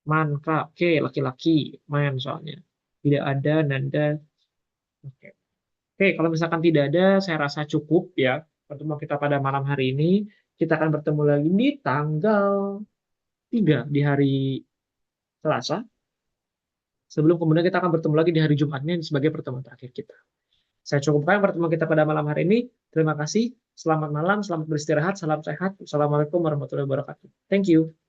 Manka, oke, laki-laki. Man soalnya. Tidak ada. Nanda. Oke. Oke, kalau misalkan tidak ada, saya rasa cukup ya pertemuan kita pada malam hari ini. Kita akan bertemu lagi di tanggal 3 di hari Selasa. Sebelum kemudian kita akan bertemu lagi di hari Jumatnya sebagai pertemuan terakhir kita. Saya cukupkan pertemuan kita pada malam hari ini. Terima kasih. Selamat malam, selamat beristirahat, salam sehat. Assalamualaikum warahmatullahi wabarakatuh. Thank you.